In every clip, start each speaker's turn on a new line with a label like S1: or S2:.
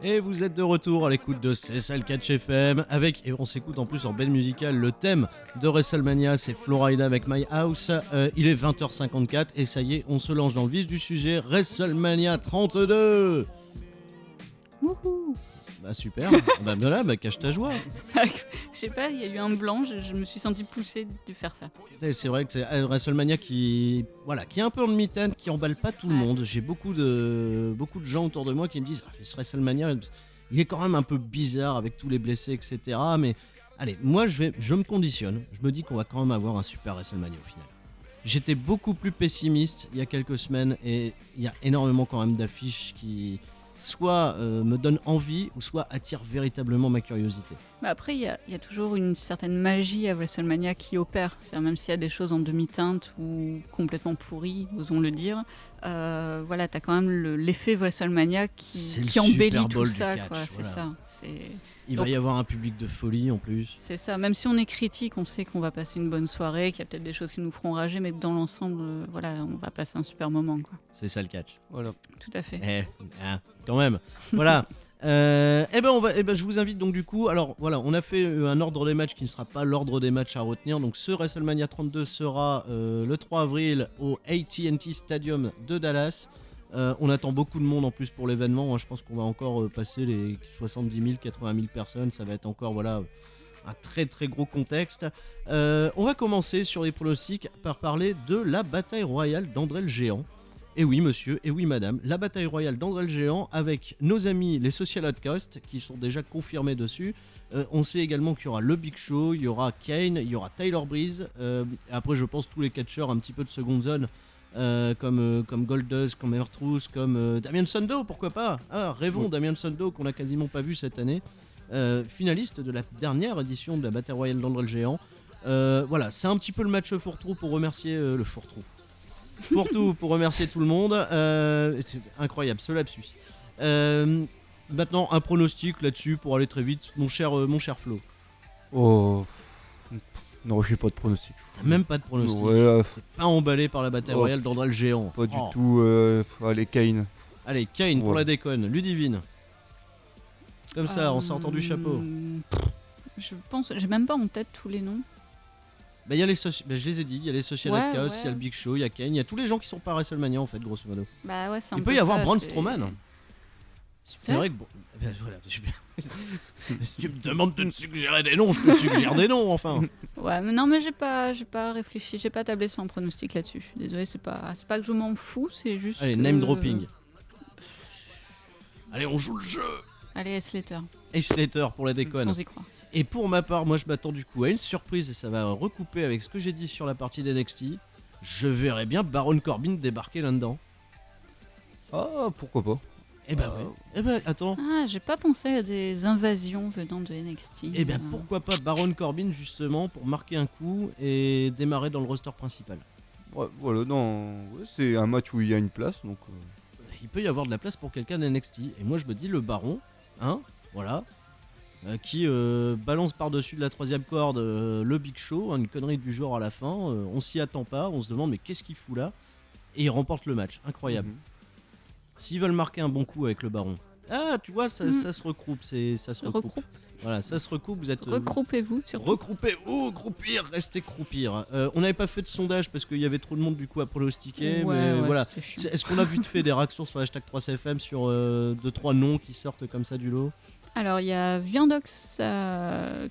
S1: Et vous êtes de retour à l'écoute de C'est ça le catch FM avec, et on s'écoute en plus en belle musicale, le thème de WrestleMania, c'est Florida avec My House. Il est 20h54 et ça y est, on se lance dans le vif du sujet, WrestleMania 32.
S2: Wouhou.
S1: Bah super, voilà, cache ta joie.
S2: Je sais pas, il y a eu un blanc, je me suis sentie poussée de faire ça.
S1: C'est vrai que c'est WrestleMania qui est un peu en demi-teinte, qui emballe pas tout le monde. J'ai beaucoup de gens autour de moi qui me disent ce WrestleMania, il est quand même un peu bizarre avec tous les blessés, etc. Mais allez, moi je me conditionne. Je me dis qu'on va quand même avoir un super WrestleMania au final. J'étais beaucoup plus pessimiste il y a quelques semaines et il y a énormément quand même d'affiches qui soit me donnent envie ou soit attirent véritablement ma curiosité.
S2: Bah après, il y a toujours une certaine magie à WrestleMania qui opère. C'est-à-dire, même s'il y a des choses en demi-teinte ou complètement pourries, osons le dire, voilà, t'as quand même l'effet WrestleMania qui embellit tout ça.
S1: Catch,
S2: quoi.
S1: voilà.
S2: C'est ça.
S1: Il va y avoir un public de folie en plus.
S2: C'est ça. Même si on est critique, on sait qu'on va passer une bonne soirée, qu'il y a peut-être des choses qui nous feront rager, mais que dans l'ensemble, voilà, on va passer un super moment. Quoi.
S1: C'est ça le catch. Voilà.
S2: Tout à fait.
S1: Quand même. Voilà. Je vous invite donc du coup. Alors voilà, on a fait un ordre des matchs qui ne sera pas l'ordre des matchs à retenir. Donc ce WrestleMania 32 sera le 3 avril au AT&T Stadium de Dallas. On attend beaucoup de monde en plus pour l'événement. Je pense qu'on va encore passer les 70 000, 80 000 personnes. Ça va être encore un très très gros contexte. On va commencer sur les pronostics par parler de la bataille royale d'André le Géant. Et oui monsieur, et oui madame, la bataille royale d'André le Géant avec nos amis les Social Outcasts qui sont déjà confirmés dessus. On sait également qu'il y aura le Big Show, il y aura Kane, il y aura Tyler Breeze. Après je pense tous les catcheurs un petit peu de seconde zone. Comme Goldust, comme R-Truth, comme Damien Sandow, pourquoi pas. Rêvons Damien Sandow qu'on a quasiment pas vu cette année, finaliste de la dernière édition de la bataille royale d'André le Géant. Voilà, c'est un petit peu le match fourre-tout pour remercier le fourre-tout. Pour remercier tout le monde. C'est incroyable ce lapsus. Maintenant un pronostic là-dessus pour aller très vite, mon cher Flo.
S3: Oh. Non, j'ai pas de pronostic.
S1: T'as même pas de pronostic.
S3: Ouais,
S1: c'est pas emballé par la bataille royale d'André le Géant.
S3: Pas du tout. Allez, Kane.
S1: Allez, Kane pour la déconne. Ludivine. Comme ça, on sort du chapeau.
S2: Je pense, j'ai même pas en tête tous les noms.
S1: Je les ai dit, il y a les Social Outcasts, il y a le Big Show, il y a Kane, il y a tous les gens qui sont pas à WrestleMania en fait, grosso modo.
S2: Bah ouais,
S1: il peut y avoir Braun Strowman.
S2: Super.
S1: C'est vrai que voilà, super. Si tu me demandes de me suggérer des noms, je te suggère des noms, enfin.
S2: Ouais, mais non, mais j'ai pas réfléchi, j'ai pas tablé sur un pronostic là-dessus. Je suis désolé, c'est pas que je m'en fous, c'est juste.
S1: Allez, name dropping. Allez, on joue le jeu.
S2: Allez, Heath Slater.
S1: Heath Slater pour la déconne.
S2: Sans y croire.
S1: Et pour ma part, moi je m'attends du coup à une surprise et ça va recouper avec ce que j'ai dit sur la partie d'NXT. Je verrais bien Baron Corbin débarquer là-dedans.
S3: Ah, pourquoi pas.
S1: Attends.
S2: Ah, j'ai pas pensé à des invasions venant de NXT.
S1: Pourquoi pas Baron Corbin justement pour marquer un coup et démarrer dans le roster principal.
S3: Ouais, voilà, c'est un match où il y a une place, donc.
S1: Il peut y avoir de la place pour quelqu'un d'NXT. Et moi je me dis le Baron, qui balance par-dessus de la troisième corde le Big Show, une connerie du genre à la fin. On s'y attend pas, on se demande mais qu'est-ce qu'il fout là. Et il remporte le match, incroyable. S'ils veulent marquer un bon coup avec le Baron. Ah, tu vois, ça se regroupe, ça se regroupe. Voilà, ça se recoupe, vous êtes...
S2: Regroupez-vous, surtout.
S1: Regroupez-vous, croupir, restez croupir. On n'avait pas fait de sondage parce qu'il y avait trop de monde du coup à pronostiquer, mais voilà. Est-ce qu'on a vu de fait des réactions sur hashtag 3CFM sur 2-3 noms qui sortent comme ça du lot?
S2: Alors, il y a Viandox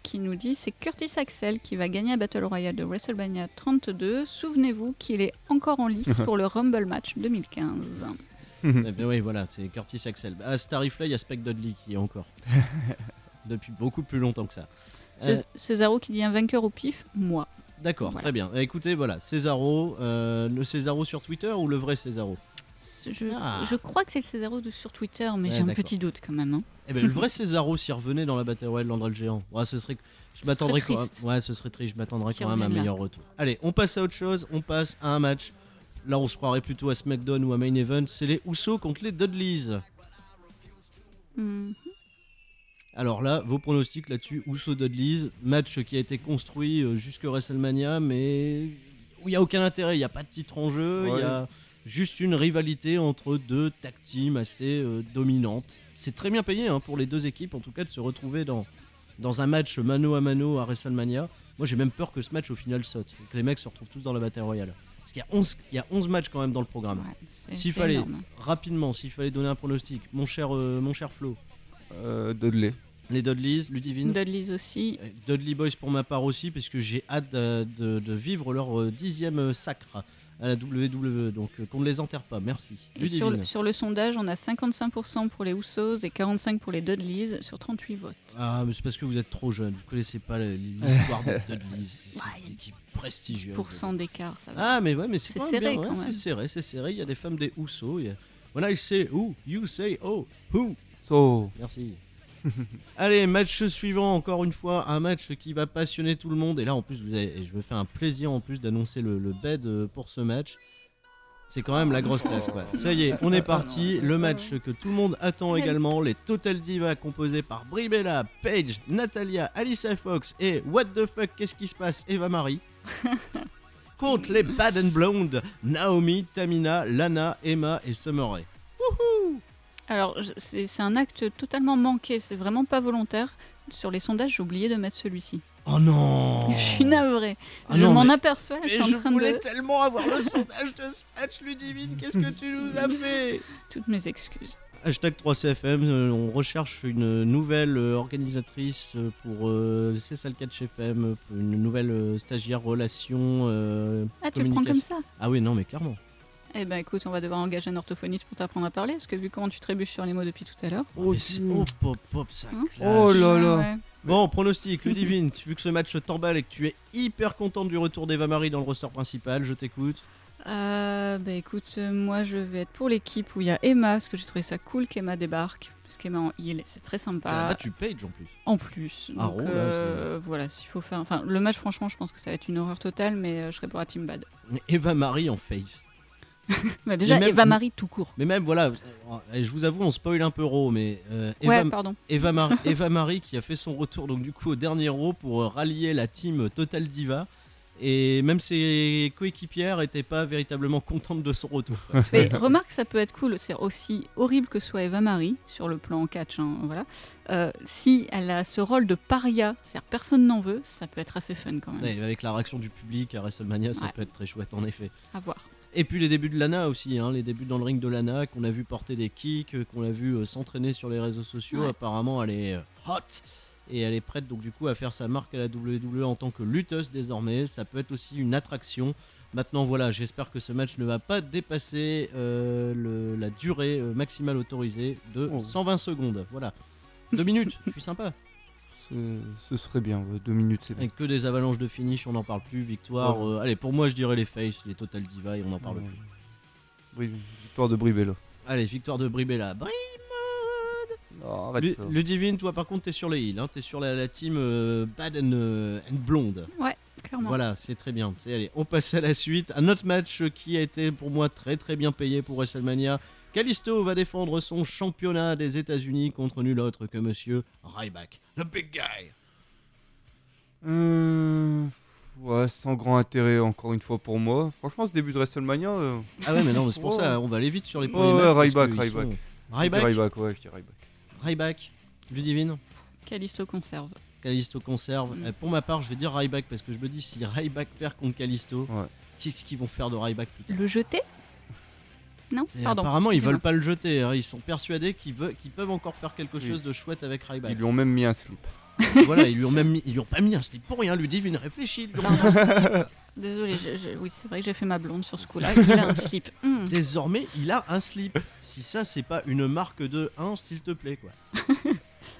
S2: qui nous dit c'est Curtis Axel qui va gagner la Battle Royale de WrestleMania 32. Souvenez-vous qu'il est encore en lice pour le Rumble Match 2015.
S1: Oui, voilà, c'est Curtis Axel. À Starifly, il y a Spike Dudley qui est encore. Depuis beaucoup plus longtemps que ça.
S2: Césaro qui dit un vainqueur au pif, moi.
S1: D'accord, voilà. Très bien. Écoutez, voilà, Césaro, le Césaro sur Twitter ou le vrai Césaro?
S2: Je crois que c'est le Césaro sur Twitter, mais j'ai un petit doute quand même.
S1: Le vrai Césaro s'y revenait dans la bataille royale d'André le Géant. Ouais, ce serait triste. Ouais, ce serait triste. Je m'attendrais quand même à un meilleur retour. Allez, on passe à autre chose. On passe à un match. Là, on se croirait plutôt à SmackDown ou à Main Event. C'est les Usos contre les Dudleys. Alors là, vos pronostics là-dessus, Usos Dudleys, match qui a été construit jusqu'à WrestleMania, mais où il n'y a aucun intérêt. Il n'y a pas de titre en jeu. juste une rivalité entre deux tag teams assez dominantes. C'est très bien payé pour les deux équipes, en tout cas, de se retrouver dans un match mano à mano à WrestleMania. Moi, j'ai même peur que ce match, au final, saute. Que les mecs se retrouvent tous dans la bataille royale. Parce qu'il y a 11 matchs quand même dans le programme.
S2: Ouais,
S1: S'il
S2: c'est
S1: fallait,
S2: énorme.
S1: rapidement, s'il fallait donner un pronostic, mon cher Flo,
S3: Dudley.
S1: les Dudleys, Ludivine,
S2: Dudleys aussi.
S1: Dudley Boys pour ma part aussi, parce que j'ai hâte de vivre leur 10e sacre à la WWE, donc qu'on ne les enterre pas, merci.
S2: Et sur
S1: Ludivine.
S2: le sondage, on a 55% pour les Usos et 45% pour les Dudleys sur 38 votes.
S1: Ah, mais c'est parce que vous êtes trop jeune, vous connaissez pas l'histoire des Dudleys, c'est
S2: Ouais,
S1: une équipe prestigieuse.
S2: Pourcent d'écart, ça va.
S1: Ah, mais ouais, mais c'est
S2: C'est
S1: quand même
S2: serré,
S1: bien,
S2: quand
S1: ouais,
S2: même.
S1: c'est serré, il y a des femmes des Usos. When I say who, you say oh, who.
S3: So,
S1: Merci. Allez, match suivant, encore une fois, un match qui va passionner tout le monde. Et là, en plus, je me fais un plaisir en plus d'annoncer le bed pour ce match. C'est quand même la grosse classe, quoi. Ça y est, on est parti. Le match que tout le monde attend également. Les Total Divas composés par Brie Bella, Paige, Natalia, Alicia Fox et What the fuck, qu'est-ce qui se passe, Eva Marie. Contre les Bad and Blonde, Naomi, Tamina, Lana, Emma et Summer Rae.
S2: Alors, c'est un acte totalement manqué, c'est vraiment pas volontaire. Sur les sondages, j'ai oublié de mettre celui-ci.
S1: Oh non.
S2: Je suis navrée.
S1: Ah
S2: je
S1: non,
S2: m'en
S1: mais-
S2: aperçois, je
S1: Mais
S2: suis en
S1: je
S2: train
S1: voulais
S2: de...
S1: tellement avoir le sondage de ce match, Ludivine. Qu'est-ce que tu nous as fait?
S2: Toutes mes excuses.
S1: Hashtag 3CFM, on recherche une nouvelle organisatrice pour C'est ça le catch FM, pour une nouvelle stagiaire relation.
S2: Ah, tu le prends comme ça?
S1: Ah oui, non, mais clairement.
S2: Eh ben écoute, on va devoir engager un orthophoniste pour t'apprendre à parler, parce que vu comment tu trébuches sur les mots depuis tout à l'heure...
S1: Oh, pop, pop, ça
S2: Hein
S1: clash.
S3: Oh là là.
S2: Ouais.
S1: Bon, pronostic, Ludivine, vu que ce match t'emballe et que tu es hyper contente du retour d'Eva Marie dans le roster principal, je t'écoute.
S2: Bah écoute, moi je vais être pour l'équipe où il y a Emma, parce que j'ai trouvé ça cool qu'Emma débarque, parce qu'Emma en heal, c'est très
S1: Tu as
S2: sympa.
S1: battu Paige en plus.
S2: En plus.
S1: Ah,
S2: Donc,
S1: oh, là,
S2: voilà, s'il faut faire. Enfin, le match, franchement, je pense que ça va être une horreur totale, mais je serai pour la Team Bad.
S1: Eva Marie en face.
S2: Bah, déjà,
S1: Et même-
S2: Eva Marie tout court.
S1: Mais même, voilà, je vous avoue, on spoil un peu Raw, mais
S2: Ouais, pardon.
S1: Eva Marie qui a fait son retour donc du coup au dernier Raw pour rallier la team Total Diva. Et même ses coéquipières n'étaient pas véritablement contentes de son retour.
S2: Mais remarque, ça peut être cool. C'est aussi horrible que soit Eva Marie, sur le plan catch, hein, voilà. Si elle a ce rôle de paria, c'est-à-dire personne n'en veut, ça peut être assez fun quand même.
S1: Ouais, avec la réaction du public à WrestleMania, ça
S2: Ouais.
S1: peut être très chouette en effet.
S2: À voir.
S1: Et puis les débuts de Lana aussi, les débuts dans le ring de Lana, qu'on a vu porter des kicks, qu'on a vu s'entraîner sur les réseaux sociaux.
S2: Ouais.
S1: Apparemment, elle est hot et elle est prête donc du coup à faire sa marque à la WWE en tant que lutteuse désormais. Ça peut être aussi une attraction. Maintenant voilà, j'espère que ce match ne va pas dépasser la durée maximale autorisée de
S3: Oh.
S1: 120 secondes. Voilà. 2 minutes, je suis sympa.
S3: ce serait bien, ouais, 2 minutes, c'est bien.
S1: Avec que des avalanches de finish, on n'en parle plus. Victoire,
S3: Oh.
S1: allez, pour moi je dirais les Face, les Total Diva et on n'en parle
S3: Ouais.
S1: plus.
S3: Victoire de Brie Bella.
S1: Allez, victoire de Brie Bella.
S3: Non, arrête ça.
S1: Ludivine, toi par contre t'es sur les heels, t'es sur la team Bad and Blonde.
S2: Ouais, clairement.
S1: Voilà, c'est très bien. Allez, on passe à la suite. Un autre match qui a été pour moi très très bien payé pour WrestleMania. Kalisto va défendre son championnat des États-Unis contre nul autre que Monsieur Ryback, the big guy.
S3: Ouais, sans grand intérêt encore une fois pour moi. Franchement, ce début de WrestleMania,
S1: Ah ouais, mais non, mais c'est pour
S3: Oh.
S1: ça, on va aller vite sur les
S3: Ouais,
S1: premiers
S3: ouais,
S1: matchs. parce
S3: Ryback,
S1: que ils
S3: Ryback.
S1: sont- Ryback,
S3: Ryback, ouais, je dis Ryback.
S1: Ryback, Ludivine.
S2: Kalisto conserve.
S1: Kalisto conserve.
S2: Mm.
S1: Pour ma part, je vais dire Ryback parce que je me dis si Ryback perd contre Kalisto,
S3: Ouais.
S1: qu'est-ce qu'ils vont faire de Ryback plus tard?
S2: Le jeter? Non, pardon.
S1: Apparemment, ils
S2: excusez-moi.
S1: veulent pas le jeter. Ils sont persuadés qu'ils peuvent encore faire quelque chose de chouette avec Ryback.
S3: Ils lui ont même mis un slip.
S1: Voilà, ils lui ont pas mis un slip pour rien. Ludivine réfléchit. ils lui ont mis un slip.
S2: Désolée, oui, c'est vrai que j'ai fait ma blonde sur ce coup-là. Il a un slip.
S1: Désormais, il a un slip. Si ça, c'est pas une marque de 1, s'il te plaît, quoi.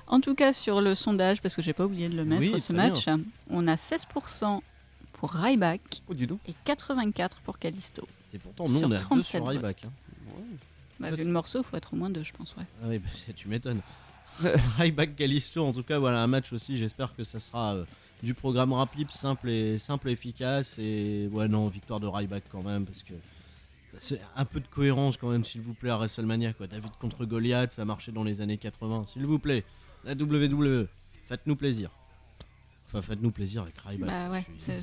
S2: En tout cas, sur le sondage, parce que j'ai pas oublié de le mettre,
S1: Oui,
S2: ce
S1: très
S2: match, on a 16% pour Ryback
S3: Oh, dis donc.
S2: et 84% pour Kalisto.
S1: C'est pourtant, nous,
S2: Sur
S1: on a 2
S2: 37
S1: sur Ryback. hein.
S3: Ouais.
S2: Bah,
S1: Peut-être.
S2: vu le morceau, faut être au moins 2, je pense, ouais.
S1: Ah oui, bah, tu m'étonnes. Ryback Kalisto, en tout cas, voilà un match aussi. J'espère que ça sera du programme rapide, simple et efficace. Et ouais, non, victoire de Ryback quand même, parce que c'est un peu de cohérence quand même, s'il vous plaît, à WrestleMania, quoi. David contre Goliath, ça marchait dans les années 80, s'il vous plaît. La WWE, faites-nous plaisir. Enfin, faites-nous plaisir avec Ryback.
S2: Bah ouais.
S1: Je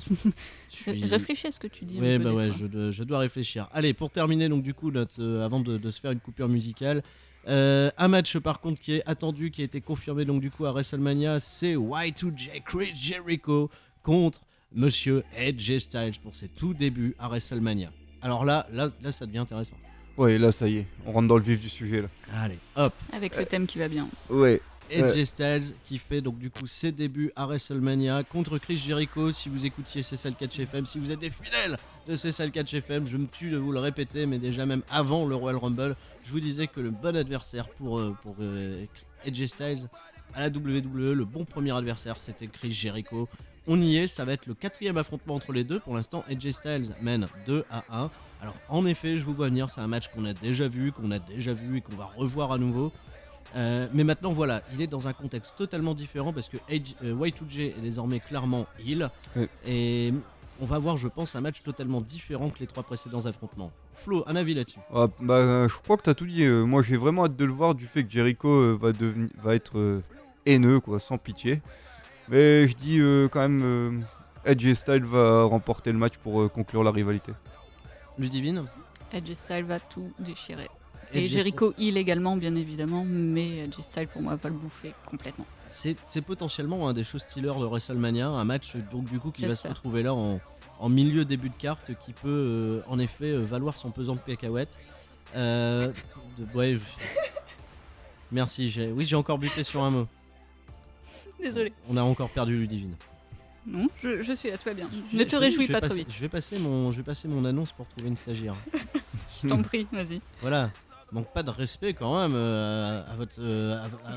S1: suis-
S2: Réfléchis à ce que tu dis.
S1: Ouais,
S2: un peu
S1: bah
S2: des
S1: ouais,
S2: fois.
S1: je dois réfléchir. Allez, pour terminer, donc du coup, avant de se faire une coupure musicale, un match par contre qui est attendu, qui a été confirmé donc du coup à WrestleMania, c'est Y2J Chris Jericho contre Monsieur Edge Styles pour ses tout débuts à WrestleMania. Alors là, ça devient intéressant.
S3: Ouais, là, ça y est, on rentre dans le vif du sujet là.
S1: Allez, hop.
S2: Avec le thème qui va bien.
S3: Ouais.
S1: Edge Styles qui fait donc du coup ses débuts à WrestleMania contre Chris Jericho. Si vous écoutiez CSL Catch FM, si vous êtes des fidèles de CSL Catch FM, je me tue de vous le répéter, mais déjà même avant le Royal Rumble, je vous disais que le bon adversaire pour Edge Styles à la WWE, le bon premier adversaire, c'était Chris Jericho. On y est, ça va être le 4e affrontement entre les deux. Pour l'instant, Edge Styles mène 2-1. Alors en effet, je vous vois venir, c'est un match qu'on a déjà vu et qu'on va revoir à nouveau. Mais maintenant voilà, il est dans un contexte totalement différent parce que Y2J est désormais clairement heel.
S3: Ouais.
S1: Et on va avoir, je pense, un match totalement différent que les 3 précédents affrontements. Flo, un avis là-dessus?
S3: Ah, je crois que t'as tout dit. Moi, j'ai vraiment hâte de le voir du fait que Jericho va être haineux, quoi, sans pitié. Mais je dis quand même, Edge Styles va remporter le match pour conclure la rivalité.
S1: Ludivine?
S2: Edge Styles va tout déchirer. Et
S1: Edge
S2: Jericho heal également, bien évidemment, mais Edge Styles pour moi va le bouffer complètement.
S1: C'est potentiellement un des show stealers de WrestleMania, un match donc du coup qui va se
S2: J'espère.
S1: retrouver là en milieu début de carte qui peut en effet valoir son pesant de cacahuètes. Ouais, merci, j'ai encore buté sur un mot.
S2: Désolé.
S1: On a encore perdu Ludivine.
S2: Non, je suis à toi bien. Ne te réjouis pas trop vite.
S1: Je vais passer mon annonce pour trouver une stagiaire.
S2: Je t'en prie, vas-y.
S1: Voilà. Manque pas de respect quand même à votre.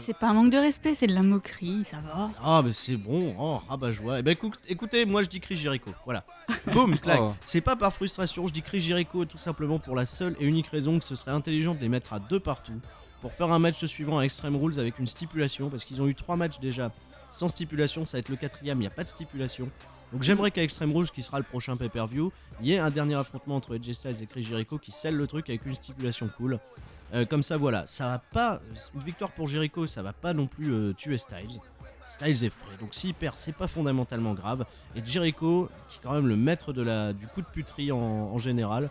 S2: C'est pas un manque de respect, c'est de la moquerie, ça va.
S1: Ah, mais c'est bon. Oh, rabat-joie. Eh ben écoutez, moi je dis Chris Jericho. Voilà. Boum, clac.
S3: Oh.
S1: C'est pas par frustration, je dis Chris Jericho tout simplement pour la seule et unique raison que ce serait intelligent de les mettre à 2 partout pour faire un match suivant à Extreme Rules avec une stipulation parce qu'ils ont eu 3 matchs déjà sans stipulation. Ça va être le 4e, il n'y a pas de stipulation. Donc j'aimerais qu'à Extreme Rules, qui sera le prochain pay-per-view, il y ait un dernier affrontement entre Edge Styles et Chris Jericho qui scelle le truc avec une stipulation cool. Comme ça, voilà, ça va pas. Une victoire pour Jericho, ça va pas non plus tuer Styles. Styles est frais, donc s'il perd, c'est pas fondamentalement grave. Et Jericho, qui est quand même le maître du coup de puterie en général,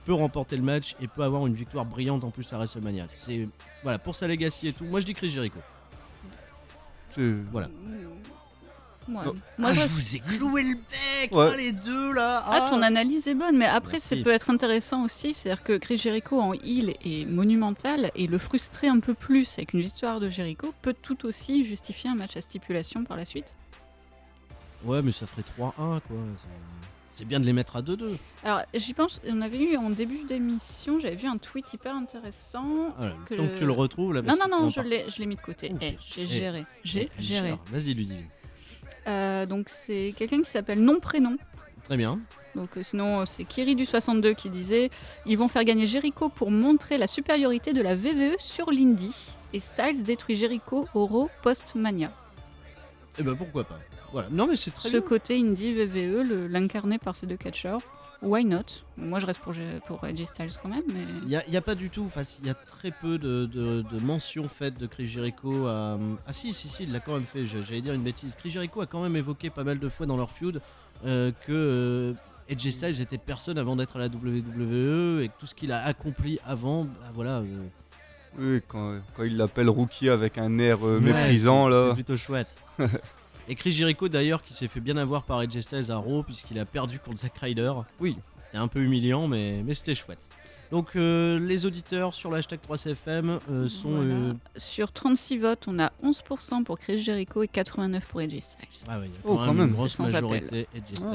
S1: peut remporter le match et peut avoir une victoire brillante en plus à WrestleMania. C'est voilà pour sa legacy et tout. Moi, je dis Chris Jericho. Voilà.
S2: Ouais.
S3: Non.
S2: Moi,
S1: je vous ai cloué le bec,
S3: Ouais.
S1: les deux là.
S2: Ah, ton analyse est bonne, mais après,
S1: Merci.
S2: ça peut être intéressant aussi. C'est-à-dire que Chris Jericho en heel est monumental et le frustrer un peu plus avec une victoire de Jericho peut tout aussi justifier un match à stipulation par la suite.
S1: Ouais, mais ça ferait 3-1 quoi. C'est bien de les mettre à 2-2.
S2: Alors, j'y pense, on avait eu en début d'émission, j'avais vu un tweet hyper intéressant.
S1: Voilà,
S2: Que
S1: tant que tu le retrouves là.
S2: Non,
S1: parce
S2: non,
S1: qu'il
S2: non,
S1: faut en
S2: je l'ai mis de côté.
S1: Oh,
S2: J'ai
S1: eh,
S2: géré. J'ai géré.
S1: Alors, vas-y, Ludivine.
S2: Donc, c'est quelqu'un qui s'appelle Non-Prénom.
S1: Très bien.
S2: Donc sinon c'est Kiri du 62 qui disait ils vont faire gagner Jericho pour montrer la supériorité de la VVE sur l'Indie et Styles détruit Jericho au Raw post-Mania.
S1: Et ben pourquoi pas. Voilà. Non mais c'est très
S2: Ce
S1: bien.
S2: côté Indie VVE, l'incarné par ces deux catcheurs, why not? Moi je reste pour AJ Styles quand même, mais
S1: Il y a pas du tout, enfin il y a très peu de mentions faites de Chris Jericho. Ah si, il l'a quand même fait, j'allais dire une bêtise. Chris Jericho a quand même évoqué pas mal de fois dans leur feud que AJ Styles était personne avant d'être à la WWE et que tout ce qu'il a accompli avant, bah, voilà.
S3: Oui, quand il l'appelle Rookie avec un air
S1: Ouais,
S3: méprisant
S1: c'est
S3: là.
S1: plutôt chouette. Et Chris Jericho d'ailleurs qui s'est fait bien avoir par AJ Styles à Raw puisqu'il a perdu contre Zack Ryder.
S3: Oui.
S1: C'était un peu humiliant mais c'était chouette. Donc les auditeurs sur l'hashtag 3CFM sont...
S2: voilà. Sur 36 votes, on a 11% pour Chris Jericho et 89% pour AJ Styles.
S1: Ah ouais, il y a
S3: Oh,
S1: quand
S3: quand
S1: même une
S3: même.
S1: grosse
S2: C'est sans
S1: majorité AJ Styles.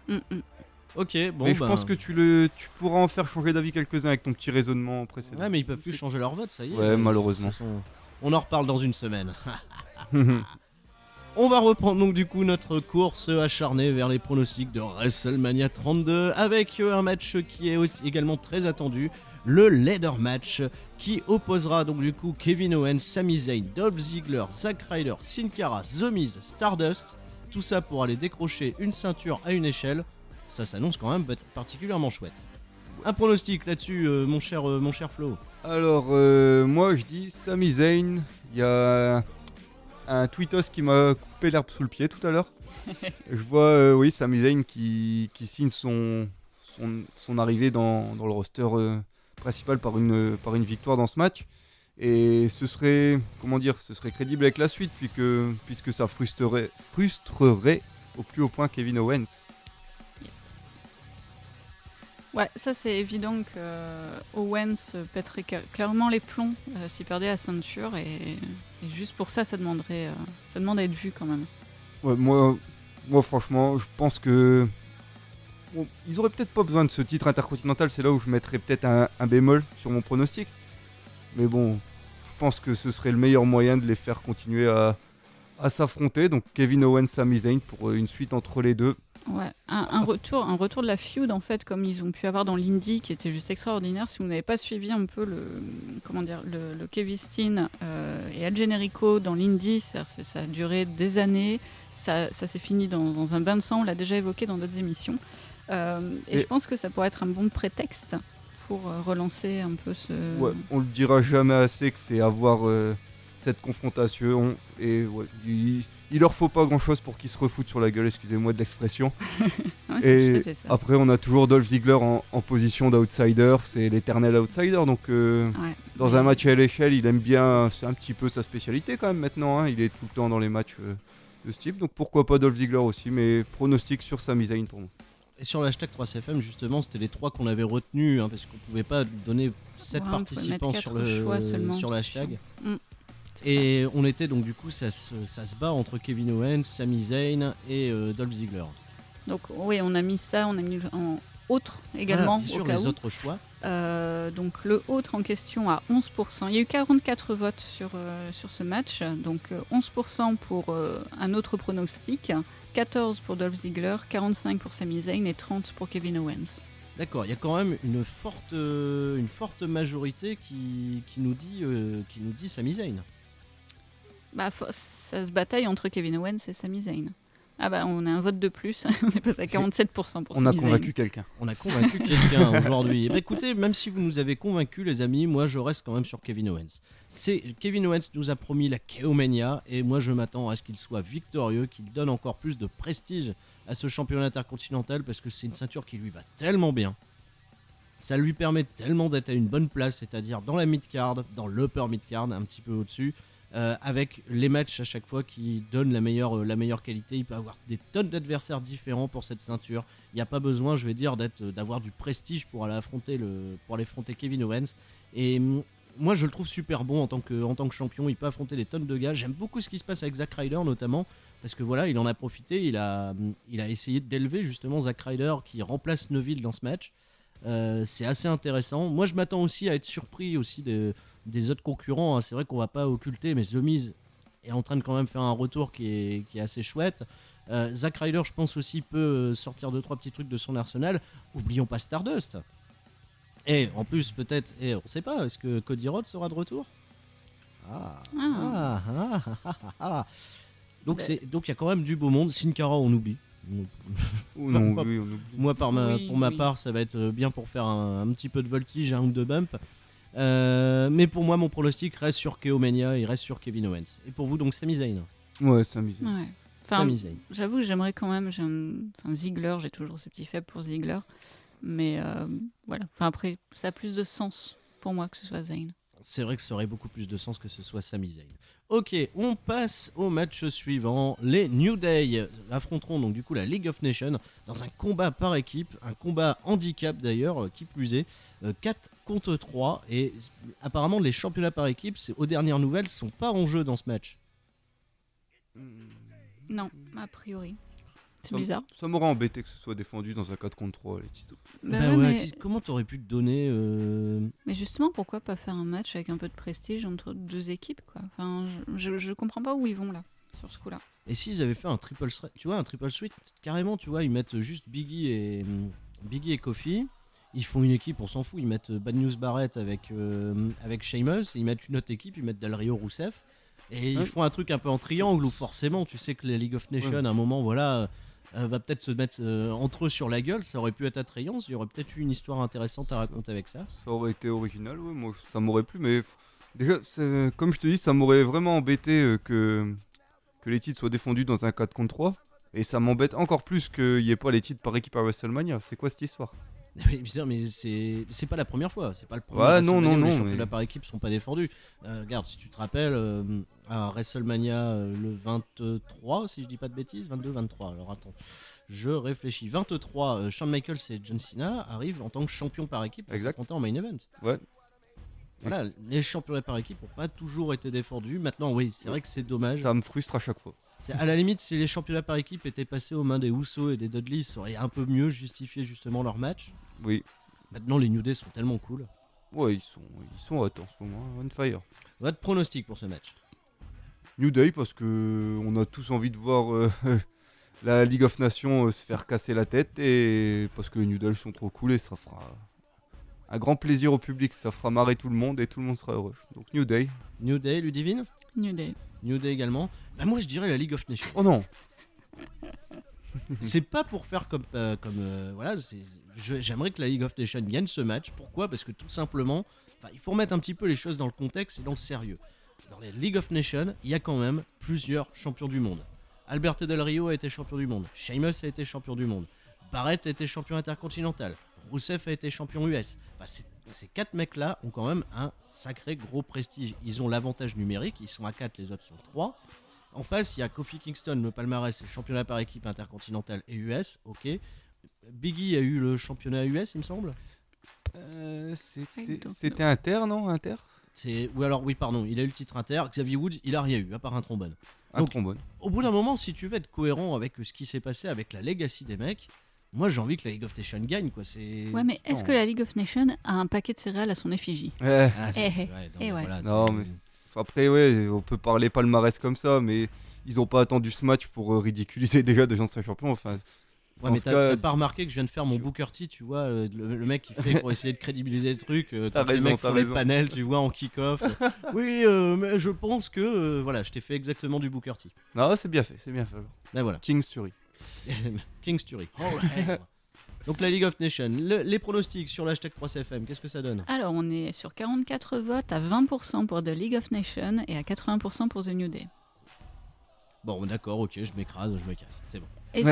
S3: Ah.
S1: hein. Ok, bon
S3: Mais je pense que tu pourras en faire changer d'avis quelques-uns avec ton petit raisonnement précédent.
S1: Ouais mais ils peuvent plus changer leur vote, ça y est.
S3: Ouais, malheureusement.
S1: De toute façon, on en reparle dans une semaine. On va reprendre donc du coup notre course acharnée vers les pronostics de WrestleMania 32 avec un match qui est également très attendu, le ladder match qui opposera donc du coup Kevin Owens, Sami Zayn, Dolph Ziggler, Zack Ryder, Sin Cara, The Miz, Stardust, tout ça pour aller décrocher une ceinture à une échelle. Ça s'annonce quand même particulièrement chouette. Un pronostic là-dessus, mon cher Flo.
S3: Alors, moi je dis Sami Zayn, il y a un tweetos qui m'a coupé l'herbe sous le pied tout à l'heure. Je vois, oui, Sami Zayn qui signe son arrivée dans le roster principal par une victoire dans ce match. Et ce serait crédible avec la suite, puisque ça frustrerait au plus haut point Kevin Owens.
S2: Ouais, ça c'est évident que Owens pèterait clairement les plombs s'il perdait la ceinture et juste pour ça, ça demande à être vu quand même.
S3: Ouais, moi franchement, je pense que bon, ils auraient peut-être pas besoin de ce titre intercontinental, c'est là où je mettrais peut-être un bémol sur mon pronostic. Mais bon, je pense que ce serait le meilleur moyen de les faire continuer à s'affronter. Donc Kevin Owens, Sami Zayn pour une suite entre les deux.
S2: Ouais, un retour de la feud en fait, comme ils ont pu avoir dans l'Indie, qui était juste extraordinaire. Si vous n'avez pas suivi un peu le Kevin Steen et Al Generico dans l'Indie, ça a duré des années. Ça s'est fini dans un bain de sang. On l'a déjà évoqué dans d'autres émissions. Et je pense que ça pourrait être un bon prétexte pour relancer un peu ce.
S3: Ouais, on le dira jamais assez que c'est avoir cette confrontation et ouais, il leur faut pas grand chose pour qu'ils se refoutent sur la gueule, excusez-moi de l'expression.
S2: Ouais,
S3: et
S2: tout à fait ça.
S3: après on a toujours Dolph Ziggler en position d'outsider, c'est l'éternel outsider, donc dans un match à l'échelle il aime bien, c'est un petit peu sa spécialité quand même maintenant, hein, il est tout le temps dans les matchs de ce type, donc pourquoi pas Dolph Ziggler aussi, mais pronostic sur Sami Zayn pour moi.
S1: Et sur le hashtag 3CFM, justement, c'était les 3 qu'on avait retenus, hein, parce qu'on pouvait pas donner 7 participants sur le hashtag. Et on était donc du coup, ça se bat entre Kevin Owens, Sami Zayn et Dolph Ziggler.
S2: Donc oui, on a mis ça, on a mis en autre également.
S1: Bien sûr,
S2: au cas
S1: les
S2: où.
S1: autres choix.
S2: Donc le autre en question à 11%. Il y a eu 44 votes sur ce match, donc 11% pour un autre pronostic, 14 pour Dolph Ziggler, 45 pour Sami Zayn et 30 pour Kevin Owens.
S1: D'accord, il y a quand même une forte majorité qui nous dit Sami Zayn.
S2: Bah, ça se bataille entre Kevin Owens et Sami Zayn. Ah bah on a un vote de plus, on est passé à 47% pour Sami Zayn.
S3: On a convaincu quelqu'un.
S1: On a convaincu quelqu'un aujourd'hui. Et bah écoutez, même si vous nous avez convaincus les amis, moi je reste quand même sur Kevin Owens. Kevin Owens nous a promis la KO-Mania et moi je m'attends à ce qu'il soit victorieux, qu'il donne encore plus de prestige à ce championnat intercontinental parce que c'est une ceinture qui lui va tellement bien. Ça lui permet tellement d'être à une bonne place, c'est-à-dire dans la mid-card, dans l'upper mid-card, un petit peu au-dessus. Avec les matchs à chaque fois qui donnent la meilleure qualité. Il peut avoir des tonnes d'adversaires différents pour cette ceinture. Il n'y a pas besoin, je vais dire, d'avoir du prestige pour aller affronter Kevin Owens. Et moi, je le trouve super bon en tant que champion. Il peut affronter des tonnes de gars. J'aime beaucoup ce qui se passe avec Zack Ryder notamment. Parce que voilà, il en a profité. Il a essayé d'élever justement Zack Ryder qui remplace Neville dans ce match. C'est assez intéressant. Moi, je m'attends aussi à être surpris aussi des autres concurrents, hein. C'est vrai qu'on va pas occulter, mais The Miz est en train de quand même faire un retour qui est assez chouette. Zack Ryder, je pense aussi, peut sortir 2-3 petits trucs de son arsenal. Oublions pas Stardust. Et en plus, peut-être, on sait pas, est-ce que Cody Rhodes sera de retour ? Donc il y a quand même du beau monde. Sin Cara, on oublie.
S3: Non, oui, on oublie.
S1: Moi, pour ma part, ça va être bien pour faire un petit peu de voltige, un ou deux bumps. Mais pour moi, mon pronostic reste sur KO-Mania, il reste sur Kevin Owens. Et pour vous, donc, Sami Zayn.
S3: Ouais, Sami Zayn.
S2: Ouais.
S1: Sami Zayn.
S2: J'avoue que j'aimerais quand même. Ziggler, j'ai toujours ce petit faible pour Ziggler. Mais voilà. Après, ça a plus de sens pour moi que ce soit Zayn.
S1: C'est vrai que ça aurait beaucoup plus de sens que ce soit Sami Zayn. Ok, on passe au match suivant. Les New Day affronteront donc du coup la League of Nations dans un combat par équipe, un combat handicap d'ailleurs, qui plus est, 4 contre 3. Et apparemment les championnats par équipe, aux dernières nouvelles, sont pas en jeu dans ce match.
S2: Non, a priori. C'est bizarre.
S3: Ça m'aurait embêté que ce soit défendu dans un 4 contre 3 les titres.
S1: Comment t'aurais pu te donner
S2: Mais justement, pourquoi pas faire un match avec un peu de prestige entre deux équipes quoi. Enfin, je comprends pas où ils vont là, sur ce coup-là.
S1: Et s'ils avaient fait un triple threat, tu vois, un triple suite, carrément, tu vois, ils mettent juste Biggie et Kofi. Ils font une équipe, on s'en fout, ils mettent Bad News Barrett avec Sheamus, et ils mettent une autre équipe, ils mettent Del Rio Rousseff. Et ils font un truc un peu en triangle où forcément, tu sais que les League of Nations, à un moment, voilà, va peut-être se mettre entre eux sur la gueule. Ça aurait pu être attrayant, il y aurait peut-être eu une histoire intéressante à raconter avec ça.
S3: Ça aurait été original, ouais, moi ça m'aurait plu, mais déjà, comme je te dis, ça m'aurait vraiment embêté que que les titres soient défendus dans un 4 contre 3. Et ça m'embête encore plus qu'il n'y ait pas les titres par équipe à WrestleMania. C'est quoi cette histoire?
S1: Mais bizarre, mais c'est pas la première fois, c'est pas le premier
S3: Ouais, non,
S1: WrestleMania où les
S3: non,
S1: championnats
S3: mais-
S1: par équipe sont pas défendus. Regarde, si tu te rappelles, à WrestleMania le 23, si je dis pas de bêtises, 22-23, alors attends, je réfléchis. 23, Shawn Michaels et John Cena arrivent en tant que champions par équipe pour
S3: Exact.
S1: s'affronter en main event.
S3: Ouais.
S1: Voilà, les championnats par équipe n'ont pas toujours été défendus. Maintenant, oui, c'est vrai que c'est dommage.
S3: Ça me frustre à chaque fois.
S1: À la limite, si les championnats par équipe étaient passés aux mains des Usos et des Dudley, ça aurait un peu mieux justifié justement leur match.
S3: Oui.
S1: Maintenant, les New Day sont tellement cool.
S3: Ouais, ils sont hot en ce moment, hein, on fire.
S1: Votre pronostic pour ce match?
S3: New Day parce que on a tous envie de voir la League of Nations se faire casser la tête et parce que les New Day sont trop cool et ça fera un grand plaisir au public, ça fera marrer tout le monde et tout le monde sera heureux. Donc New Day.
S1: New Day, Ludivine?
S2: New Day.
S1: New Day également. Bah moi je dirais la League of Nations.
S3: Oh non.
S1: C'est pas pour faire comme voilà, j'aimerais que la League of Nations gagne ce match. Pourquoi? Parce que tout simplement, il faut remettre un petit peu les choses dans le contexte et dans le sérieux. Dans les League of Nations, il y a quand même plusieurs champions du monde. Alberto Del Rio a été champion du monde. Sheamus a été champion du monde. Barrett a été champion intercontinental. Rousseff a été champion US. Ces 4 mecs-là ont quand même un sacré gros prestige. Ils ont l'avantage numérique, ils sont à 4, les autres sont 3. En face, il y a Kofi Kingston, le palmarès, c'est championnat par équipe intercontinental et US, ok. Biggie a eu le championnat US, il me semble.
S3: C'était Inter, non? Inter?
S1: Oui, pardon, il a eu le titre inter. Xavier Woods, il a rien eu, à part un trombone.
S3: Un
S1: Donc,
S3: trombone.
S1: Au bout d'un moment, si tu veux être cohérent avec ce qui s'est passé avec la legacy des mecs, moi j'ai envie que la League of Nations gagne, quoi.
S2: Ouais, mais est-ce que la League of Nations a un paquet de céréales à son effigie?
S1: Ah, c'est-
S2: Eh,
S1: ouais, non,
S2: eh ouais.
S1: voilà,
S3: Non,
S1: c'est-
S3: mais après, ouais, on peut parler palmarès comme ça, mais ils ont pas attendu ce match pour ridiculiser déjà des anciens champions. Enfin,
S1: Ouais,
S3: dans
S1: mais
S3: ce
S1: t'as
S3: cas,
S1: pas remarqué que je viens de faire mon Booker T, tu vois, le mec qui fait pour essayer de crédibiliser le truc, quand les
S3: raison,
S1: mecs
S3: t'as
S1: font les
S3: raison.
S1: panels, tu vois, en kick-off. Oui, mais je pense que, voilà, je t'ai fait exactement du Booker T.
S3: non, c'est bien fait, c'est bien fait. alors.
S1: Ben voilà,
S3: King's Fury.
S1: King's Fury. Alright. Donc la League of Nations, les pronostics sur l'hashtag 3CFM, qu'est-ce que ça donne?
S2: Alors, on est sur 44 votes, à 20% pour The League of Nations et à 80% pour The New Day.
S1: Bon, d'accord, ok, je m'écrase, je me casse, c'est bon.
S2: Et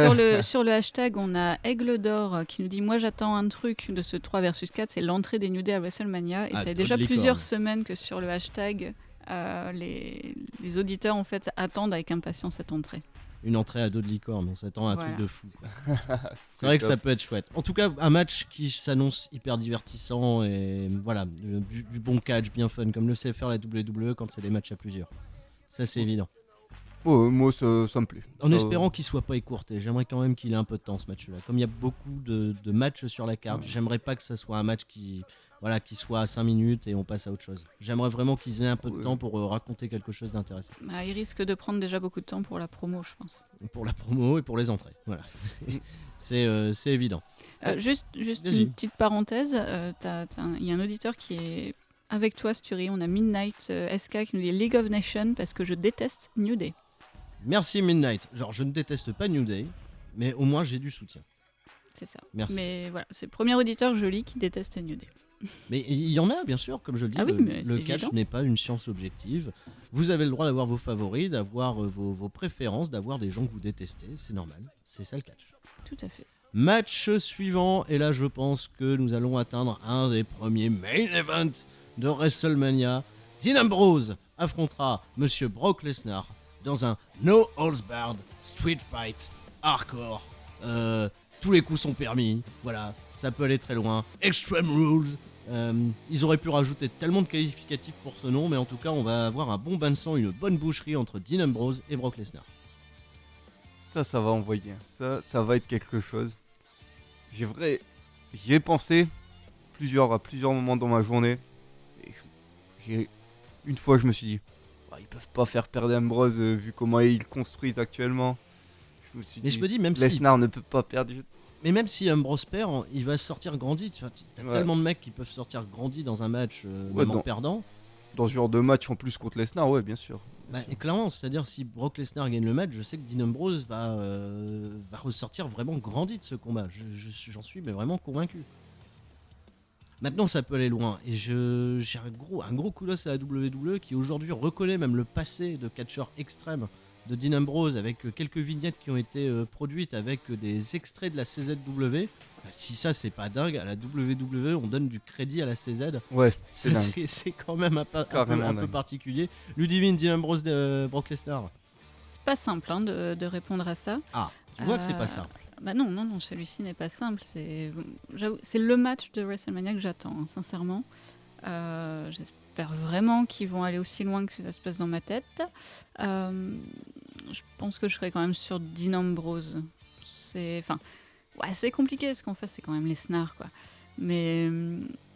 S2: sur le hashtag, on a Aigle d'Or qui nous dit: moi j'attends un truc de ce 3 versus 4, c'est l'entrée des New Day à WrestleMania. Et
S1: Ah,
S2: ça fait
S1: toi
S2: déjà
S1: de
S2: plusieurs
S1: licorne.
S2: semaines que sur le hashtag, les auditeurs en fait attendent avec impatience cette entrée.
S1: Une entrée à dos de licorne, on s'attend à un
S2: Voilà.
S1: truc de fou, quoi. C'est vrai que ça
S3: top.
S1: peut être chouette. En tout cas, un match qui s'annonce hyper divertissant et voilà, du bon catch, bien fun, comme le sait faire la WWE quand c'est des matchs à plusieurs. Ça, c'est évident.
S3: Oh, moi, ça me plaît.
S1: En
S3: Ça-
S1: espérant qu'il soit pas écourté. J'aimerais quand même qu'il ait un peu de temps ce match-là. Comme il y a beaucoup de matchs sur la carte, j'aimerais pas que ça soit un match qui soit à 5 minutes et on passe à autre chose. J'aimerais vraiment qu'ils aient un peu de
S3: Ouais.
S1: temps pour raconter quelque chose d'intéressant.
S2: Bah, il risque de prendre déjà beaucoup de temps pour la promo, je pense.
S1: Pour la promo et pour les entrées. Voilà. c'est évident.
S2: Juste
S1: Vas-y.
S2: une petite parenthèse, il y a un auditeur qui est avec toi, Sturi. On a Midnight SK qui nous dit League of Nations parce que je déteste New Day.
S1: Merci Midnight. Genre, je ne déteste pas New Day, mais au moins j'ai du soutien.
S2: C'est ça.
S1: Merci.
S2: Mais voilà, c'est le premier auditeur joli qui déteste New Day.
S1: Mais il y en a, bien sûr, comme je le dis,
S2: Ah oui, mais
S1: le
S2: c'est
S1: catch
S2: évident.
S1: n'est pas une science objective. Vous avez le droit d'avoir vos favoris, d'avoir vos préférences, d'avoir des gens que vous détestez, c'est normal. C'est ça le catch.
S2: Tout à fait.
S1: Match suivant, et là je pense que nous allons atteindre un des premiers main events de WrestleMania. Dean Ambrose affrontera Monsieur Brock Lesnar dans un No Holds Barred Street Fight hardcore. Tous les coups sont permis, voilà, ça peut aller très loin. Extreme Rules. Ils auraient pu rajouter tellement de qualificatifs pour ce nom, mais en tout cas on va avoir un bon bain de sang, une bonne boucherie entre Dean Ambrose et Brock Lesnar.
S3: Ça va envoyer. Ça va être quelque chose. J'y ai pensé à plusieurs moments dans ma journée. Et une fois, je me suis dit, ils peuvent pas faire perdre Ambrose vu comment ils construisent actuellement. Je me suis
S1: Mais
S3: dit,
S1: je me dis, même si
S3: Lesnar ne peut pas perdre.
S1: Mais même si Ambrose perd, il va sortir grandi. Tu vois, t'as
S3: Ouais.
S1: tellement de mecs qui peuvent sortir grandi dans un match,
S3: Ouais,
S1: même en
S3: dans-
S1: perdant.
S3: Dans ce genre de match en plus contre Lesnar, ouais, bien sûr.
S1: Bah, et clairement, c'est-à-dire si Brock Lesnar gagne le match, je sais que Dean Ambrose va ressortir vraiment grandi de ce combat. J'en suis mais vraiment convaincu. Maintenant, ça peut aller loin. Et j'ai un gros kudos à la WWE qui aujourd'hui reconnaît même le passé de catcheurs extrêmes de Dean Ambrose avec quelques vignettes qui ont été produites avec des extraits de la CZW. Si ça c'est pas dingue, à la WWE on donne du crédit à la CZ.
S3: Ouais, c'est dingue.
S1: C'est quand même un
S3: Carrément
S1: peu
S3: dingue.
S1: particulier. Ludivine, Dean Ambrose, Brock Lesnar.
S2: C'est pas simple hein, de répondre à ça.
S1: Ah, tu vois que c'est pas simple.
S2: Bah non, celui-ci n'est pas simple. J'avoue, c'est le match de WrestleMania que j'attends, hein, sincèrement. J'espère vraiment qu'ils vont aller aussi loin que ça se passe dans ma tête. Je pense que je serai quand même sur Dean Ambrose. C'est compliqué parce qu'en fait c'est quand même Lesnar quoi. Mais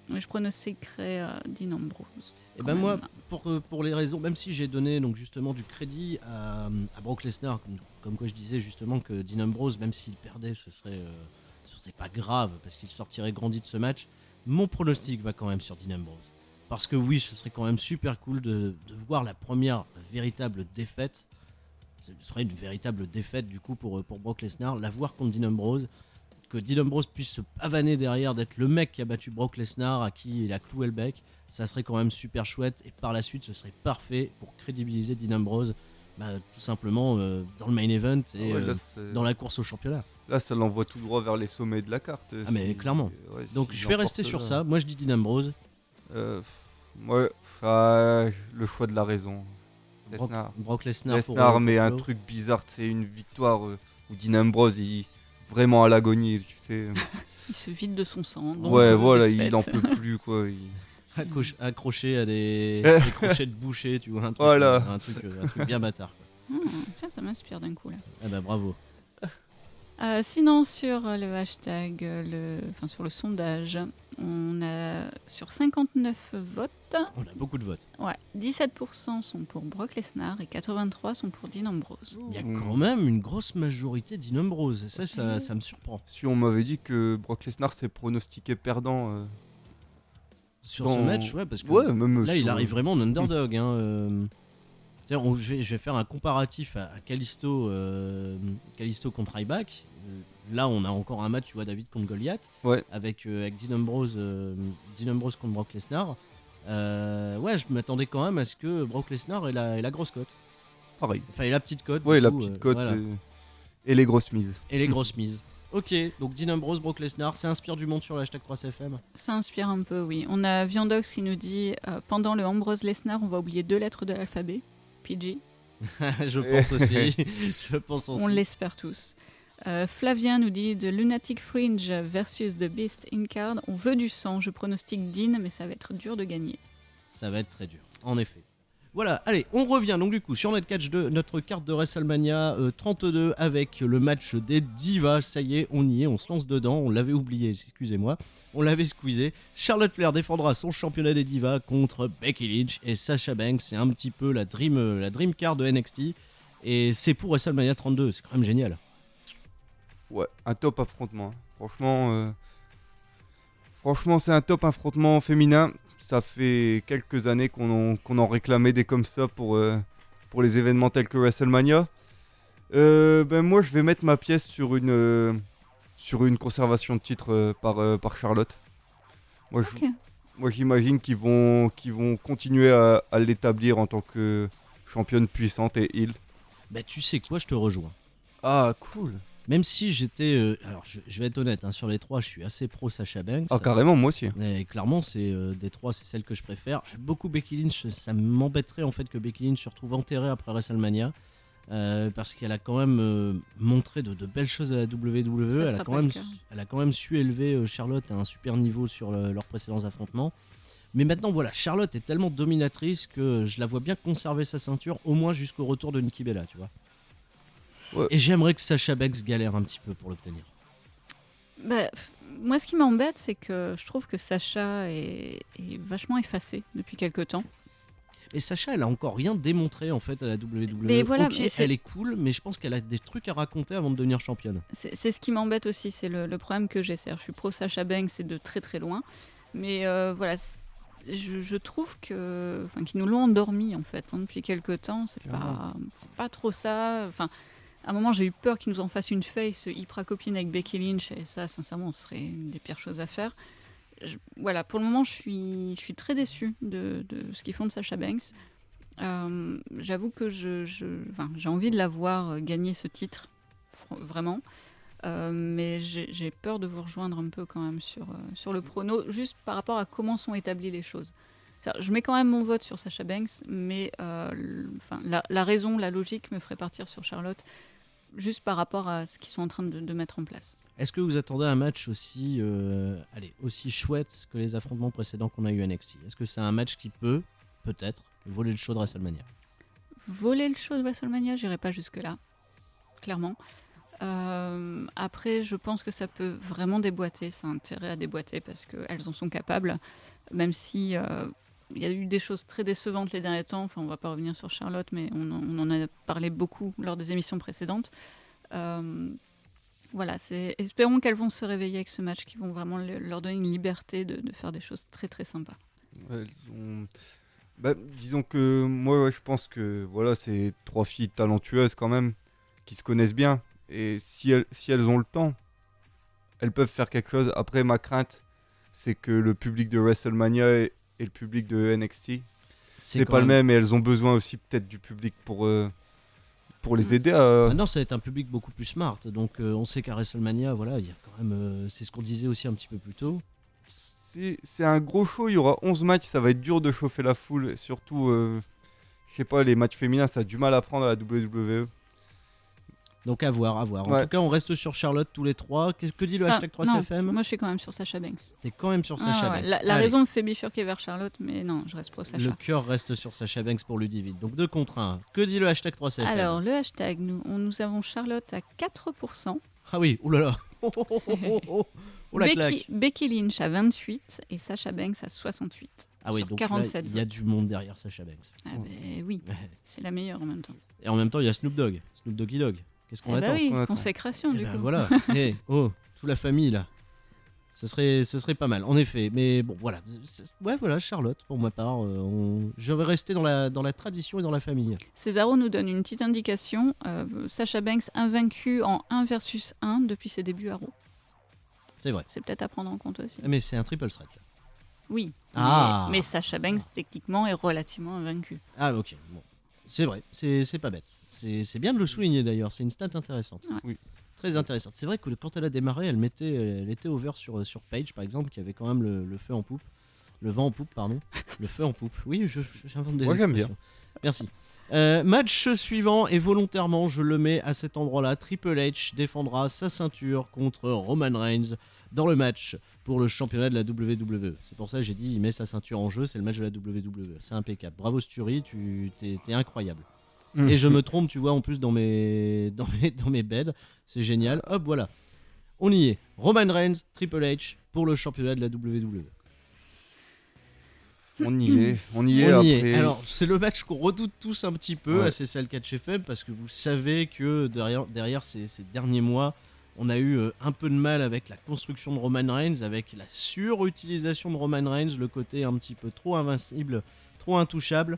S2: je pronostiquerais Dean Ambrose.
S1: Et
S2: quand
S1: ben moi,
S2: même.
S1: pour les raisons, même si j'ai donné donc justement du crédit à Brock Lesnar, comme quoi je disais justement que Dean Ambrose, même s'il perdait, ce serait pas grave parce qu'il sortirait grandi de ce match. Mon pronostic va quand même sur Dean Ambrose. Parce que oui, ce serait quand même super cool de voir la première véritable défaite. Ce serait une véritable défaite du coup pour Brock Lesnar, la voir contre Dean Ambrose. Que Dean Ambrose puisse se pavaner derrière, d'être le mec qui a battu Brock Lesnar, à qui il a cloué le bec, ça serait quand même super chouette. Et par la suite, ce serait parfait pour crédibiliser Dean Ambrose, tout simplement dans le main event et dans la course au championnat.
S3: Là, ça l'envoie tout droit vers les sommets de la carte.
S1: Ah mais clairement.
S3: Ouais,
S1: Donc je vais rester sur ça. Moi je dis Dean Ambrose.
S3: Le choix de la raison. Lesnar.
S1: Brock Lesnar.
S3: Lesnar, mais un
S1: Flo.
S3: truc bizarre, c'est une victoire où Dean Ambrose, il vraiment à l'agonie, tu sais.
S2: Il se vide de son sang. donc,
S3: Ouais, voilà,
S2: de ce
S3: il
S2: fait.
S3: en peut plus, quoi.
S1: Accroché à des crochets de boucher, tu vois, un truc,
S3: Voilà.
S1: un truc bien bâtard. Quoi.
S2: Tiens, ça m'inspire d'un coup là.
S1: Ah bah bravo.
S2: Sinon, sur le hashtag, sur le sondage, on a sur 59 votes,
S1: On a beaucoup de votes.
S2: 17% sont pour Brock Lesnar et 83% sont pour Dean Ambrose.
S1: Il y a quand même une grosse majorité Dean Ambrose. Ça me surprend.
S3: Si on m'avait dit que Brock Lesnar s'est pronostiqué perdant.
S1: Sur ce match, ouais, parce que
S3: Ouais, même
S1: là,
S3: sur-
S1: il arrive vraiment en underdog. Hein, tiens, je vais faire un comparatif à Kalisto contre Ryback. Là, on a encore un match, tu vois, David contre Goliath,
S3: Ouais.
S1: avec Dean Ambrose contre Brock Lesnar. Ouais, je m'attendais quand même à ce que Brock Lesnar ait la grosse cote.
S3: Pareil.
S1: Enfin, et la petite cote.
S3: Ouais,
S1: du
S3: la
S1: coup,
S3: petite cote
S1: voilà.
S3: et les grosses mises.
S1: Et les grosses mises. Ok, donc Dean Ambrose, Brock Lesnar, ça inspire du monde sur le hashtag 3CFM.
S2: Ça inspire un peu, oui. On a Viandox qui nous dit pendant le Ambrose Lesnar, on va oublier 2 lettres de l'alphabet, PG.
S1: Je pense aussi. Je pense aussi.
S2: On l'espère tous. Flavien nous dit de Lunatic Fringe versus The Beast Incard. On veut du sang. Je pronostique Dean, mais ça va être dur de gagner.
S1: Ça va être très dur, en effet. Voilà, allez, on revient donc du coup sur notre carte de WrestleMania 32 avec le match des divas. Ça y est, on y est, on se lance dedans. On l'avait oublié, excusez-moi. On l'avait squeezé. Charlotte Flair défendra son championnat des divas contre Becky Lynch et Sasha Banks. C'est un petit peu la dream card de NXT. Et c'est pour WrestleMania 32, c'est quand même génial.
S3: Ouais, un top affrontement. Franchement, c'est un top affrontement féminin. Ça fait quelques années qu'on en réclamait des comme ça pour les événements tels que WrestleMania. Moi, je vais mettre ma pièce sur une conservation de titre par Charlotte. Moi, j'imagine qu'ils vont continuer à l'établir en tant que championne puissante et heel.
S1: Bah tu sais quoi, je te rejoins.
S3: Ah, cool.
S1: Même si j'étais... alors je vais être honnête, hein, sur les trois, je suis assez pro Sasha Banks.
S3: Ah, carrément, moi aussi.
S1: Et clairement, c'est des trois, c'est celle que je préfère. J'aime beaucoup Becky Lynch. Ça m'embêterait en fait que Becky Lynch se retrouve enterrée après WrestleMania. Parce qu'elle a quand même montré de belles choses à la WWE.
S2: Ça sera
S1: Elle a quand même su élever Charlotte à un super niveau sur leurs précédents affrontements. Mais maintenant, voilà, Charlotte est tellement dominatrice que je la vois bien conserver sa ceinture, au moins jusqu'au retour de Nikki Bella, tu vois.
S3: Ouais.
S1: Et j'aimerais que Sasha Banks galère un petit peu pour l'obtenir.
S2: Moi, ce qui m'embête, c'est que je trouve que Sacha est vachement effacée depuis quelque temps.
S1: Et Sacha, elle a encore rien démontré en fait à la WWE.
S2: Mais voilà,
S1: ok,
S2: mais
S1: elle est cool, mais je pense qu'elle a des trucs à raconter avant de devenir championne.
S2: C'est ce qui m'embête aussi, c'est le problème que j'ai. Je suis pro Sasha Banks, c'est de très très loin. Mais voilà, je trouve qu'ils nous l'ont endormi en fait depuis quelque temps. C'est pas trop ça. Enfin, à un moment, j'ai eu peur qu'ils nous en fassent une face hyper copine avec Becky Lynch, et ça, sincèrement, ce serait une des pires choses à faire. Voilà, pour le moment, je suis très déçue de ce qu'ils font de Sasha Banks. J'avoue que j'ai envie de la voir gagner ce titre, vraiment. Mais j'ai peur de vous rejoindre un peu quand même sur le prono, juste par rapport à comment sont établies les choses. Je mets quand même mon vote sur Sasha Banks, mais la raison, la logique me ferait partir sur Charlotte, juste par rapport à ce qu'ils sont en train de mettre en place.
S1: Est-ce que vous attendez un match aussi chouette que les affrontements précédents qu'on a eu à NXT? Est-ce que c'est un match qui peut-être, voler le show de WrestleMania?
S2: Voler le show de WrestleMania, j'irai pas jusque-là, clairement. Après, je pense que ça peut vraiment déboîter, ça a intérêt à déboîter parce qu'elles en sont capables, même si il y a eu des choses très décevantes les derniers temps. Enfin, on va pas revenir sur Charlotte, mais on en a parlé beaucoup lors des émissions précédentes. Voilà, espérons qu'elles vont se réveiller avec ce match, qui vont vraiment leur donner une liberté de faire des choses très très sympas.
S3: Disons que moi, je pense que voilà, c'est 3 filles talentueuses quand même, qui se connaissent bien. Et si elles ont le temps, elles peuvent faire quelque chose. Après, ma crainte, c'est que le public de WrestleMania et le public de NXT, c'est pas le même. Et elles ont besoin aussi peut-être du public pour les aider à...
S1: Maintenant, ça va être un public beaucoup plus smart. Donc, on sait qu'à WrestleMania, voilà, il y a quand même... c'est ce qu'on disait aussi un petit peu plus tôt.
S3: C'est un gros show, il y aura 11 matchs, ça va être dur de chauffer la foule. Surtout, je sais pas, les matchs féminins, ça a du mal à prendre à la WWE.
S1: Donc à voir. En tout cas, on reste sur Charlotte tous les trois. Que dit le hashtag 3CFM?
S2: Moi, je suis quand même sur Sacha Banks.
S1: T'es quand même sur Sacha Banks.
S2: La raison me fait bifurquer vers Charlotte, mais non, je reste pro Sacha.
S1: Le cœur reste sur Sacha Banks pour Ludivine. Donc 2 contre 1. Que dit le hashtag 3CFM?
S2: Alors, le hashtag, nous avons Charlotte à 4%.
S1: Ah oui, oulala. Oh la claque.
S2: Becky Lynch à 28 et Sacha Banks à 68.
S1: Ah oui, donc
S2: 47
S1: il y a du monde derrière Sacha Banks.
S2: Ah ben oui, c'est la meilleure en même temps.
S1: Et en même temps, il y a Snoop Doggy Dogg. Qu'est-ce qu'on attend?
S2: Oui, consécration du coup.
S1: Voilà. Toute la famille là. Ce serait pas mal, en effet. Mais bon, voilà. Voilà, Charlotte, pour ma part. Je vais rester dans la tradition et dans la famille.
S2: Cesaro nous donne une petite indication. Sacha Banks invaincu en 1 versus 1 depuis ses débuts à Raw.
S1: C'est vrai.
S2: C'est peut-être à prendre en compte aussi.
S1: Mais c'est un triple threat là.
S2: Oui, mais Sacha Banks techniquement est relativement invaincu.
S1: Ah ok, bon. C'est vrai, c'est pas bête. C'est bien de le souligner d'ailleurs, c'est une stat intéressante.
S2: Ouais.
S1: Oui. Très intéressante. C'est vrai que quand elle a démarré, elle était over sur Paige par exemple, qui avait quand même le feu en poupe. Le vent en poupe, pardon. Le feu en poupe. Oui, j'invente des expressions.
S3: J'aime bien.
S1: Merci. Match suivant, et volontairement je le mets à cet endroit-là. Triple H défendra sa ceinture contre Roman Reigns dans le match pour le championnat de la WWE. C'est pour ça que j'ai dit il met sa ceinture en jeu, c'est le match de la WWE. C'est impeccable. Bravo Sturi, t'es incroyable. Et je me trompe, tu vois, en plus dans mes beds. C'est génial. Hop, voilà. On y est. Roman Reigns, Triple H pour le championnat de la WWE.
S3: On y est après.
S1: Alors, c'est le match qu'on redoute tous un petit peu,
S3: Ouais.
S1: c'est celle Catch FM, parce que vous savez que derrière ces derniers mois, on a eu un peu de mal avec la construction de Roman Reigns, avec la surutilisation de Roman Reigns, le côté un petit peu trop invincible, trop intouchable.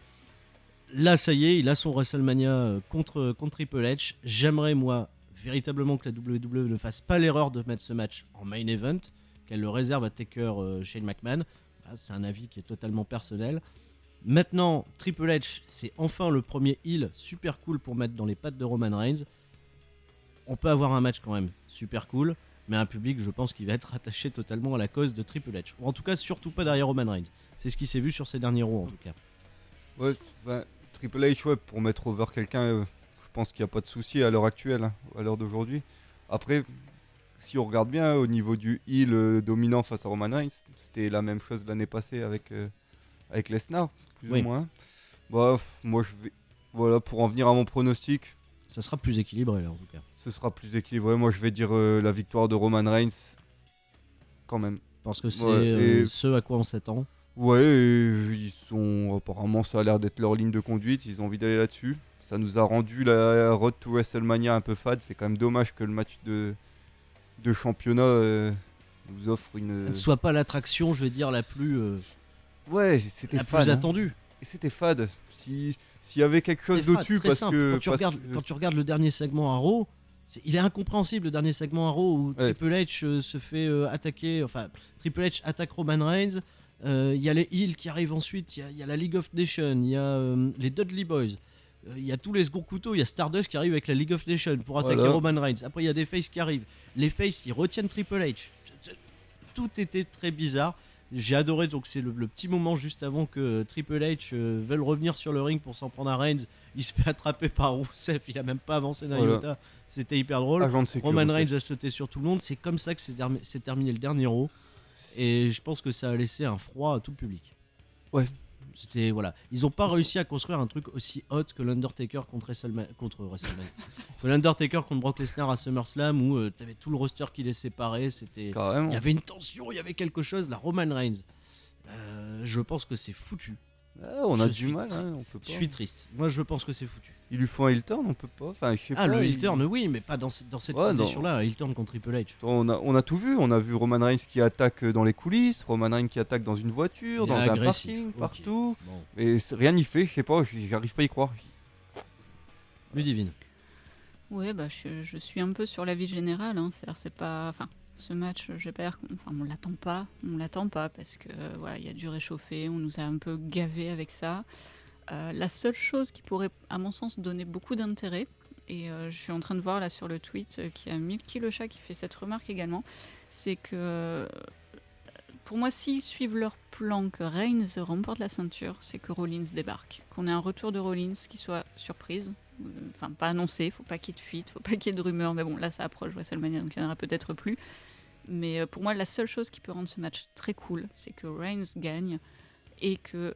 S1: Là, ça y est, il a son WrestleMania contre Triple H. J'aimerais, moi, véritablement que la WWE ne fasse pas l'erreur de mettre ce match en main event, qu'elle le réserve à Taker Shane McMahon. Là, c'est un avis qui est totalement personnel. Maintenant, Triple H, c'est enfin le premier heel super cool pour mettre dans les pattes de Roman Reigns. On peut avoir un match quand même super cool, mais un public, je pense, qui va être attaché totalement à la cause de Triple H. Ou en tout cas, surtout pas derrière Roman Reigns. C'est ce qui s'est vu sur ces derniers Raw, en tout cas.
S3: Ouais, Triple H, ouais, pour mettre over quelqu'un, je pense qu'il n'y a pas de souci à l'heure actuelle, à l'heure d'aujourd'hui. Après, si on regarde bien, au niveau du heel dominant face à Roman Reigns, c'était la même chose l'année passée avec Lesnar, plus
S1: Oui.
S3: ou moins. Bah, moi, voilà, pour en venir à mon pronostic,
S1: Ça sera plus équilibré, là, en tout cas.
S3: ce sera plus équilibré. Moi, je vais dire la victoire de Roman Reigns, quand même.
S1: Parce que c'est
S3: Ouais,
S1: ce à quoi on s'attend.
S3: Ouais, et ils sont apparemment, ça a l'air d'être leur ligne de conduite. Ils ont envie d'aller là-dessus. Ça nous a rendu la Road to WrestleMania un peu fade. C'est quand même dommage que le match de championnat nous offre une.
S1: Ne soit pas l'attraction, je vais dire, la plus
S3: Ouais, c'était fade.
S1: plus attendue.
S3: Et c'était fade. S'il y avait quelque chose
S1: C'était fade,
S3: d'au-dessus,
S1: très
S3: parce
S1: simple.
S3: que.
S1: Quand tu regardes le dernier segment à Raw, il est incompréhensible, le dernier segment à Raw où
S3: Ouais.
S1: Triple H se fait attaquer. Enfin, Triple H attaque Roman Reigns. Il y a les Heels qui arrivent ensuite, il y a la League of Nations, il y a les Dudley Boys. Il y a tous les seconds couteaux, il y a Stardust qui arrive avec la League of Nations pour attaquer
S3: Voilà.
S1: Roman Reigns. Après, il y a des faces qui arrivent. Les faces, ils retiennent Triple H. Tout était très bizarre. J'ai adoré, donc c'est le petit moment juste avant que Triple H veuille revenir sur le ring pour s'en prendre à Reigns. Il se fait attraper par Rousseff, il a même pas avancé d'un iota. C'était hyper drôle.
S3: Agent de sécurité.
S1: Roman Reigns a sauté sur tout le monde. C'est comme ça que s'est terminé le dernier Raw. Et je pense que ça a laissé un froid à tout le public.
S3: Ouais.
S1: C'était voilà, ils ont pas réussi à construire un truc aussi hot que l'Undertaker contre WrestleMania, que l'Undertaker contre Brock Lesnar à SummerSlam où t'avais tout le roster qui les séparait, c'était,
S3: Carrément.
S1: il y avait une tension, il y avait quelque chose. La Roman Reigns, je pense que c'est foutu.
S3: Ah, on a
S1: Je
S3: du
S1: suis
S3: mal, hein, on peut pas.
S1: Je suis triste. Moi, je pense que c'est foutu.
S3: Ils lui font un heel turn, on peut pas. Enfin, je sais pas.
S1: Le heel
S3: il-
S1: turn, oui, mais pas dans cette condition-là. Un heel turn contre Triple H.
S3: On a tout vu. On a vu Roman Reigns qui attaque dans les coulisses, Roman Reigns qui attaque dans une voiture,
S1: Il
S3: dans
S1: est
S3: un
S1: agressif,
S3: parking,
S1: ok.
S3: partout.
S1: Bon,
S3: Mais rien n'y fait. Je sais pas. J'arrive pas à y croire.
S1: Ludivine.
S2: Oui, bah, je suis un peu sur l'avis général. Hein. C'est pas, enfin, ce match, je vais pas dire, on l'attend pas parce que voilà, il y a du réchauffé, on nous a un peu gavé avec ça. La seule chose qui pourrait, à mon sens, donner beaucoup d'intérêt, et je suis en train de voir là sur le tweet qu'il y a Milky le chat qui fait cette remarque également, c'est que pour moi, s'ils suivent leur plan, que Reigns remporte la ceinture, c'est que Rollins débarque. Qu'on ait un retour de Rollins qui soit surprise, enfin pas annoncé, faut pas qu'il y ait de fuite, faut pas qu'il y ait de rumeurs, mais bon, là ça approche WrestleMania, donc il y en aura peut-être plus. Mais pour moi, la seule chose qui peut rendre ce match très cool, c'est que Reigns gagne et que,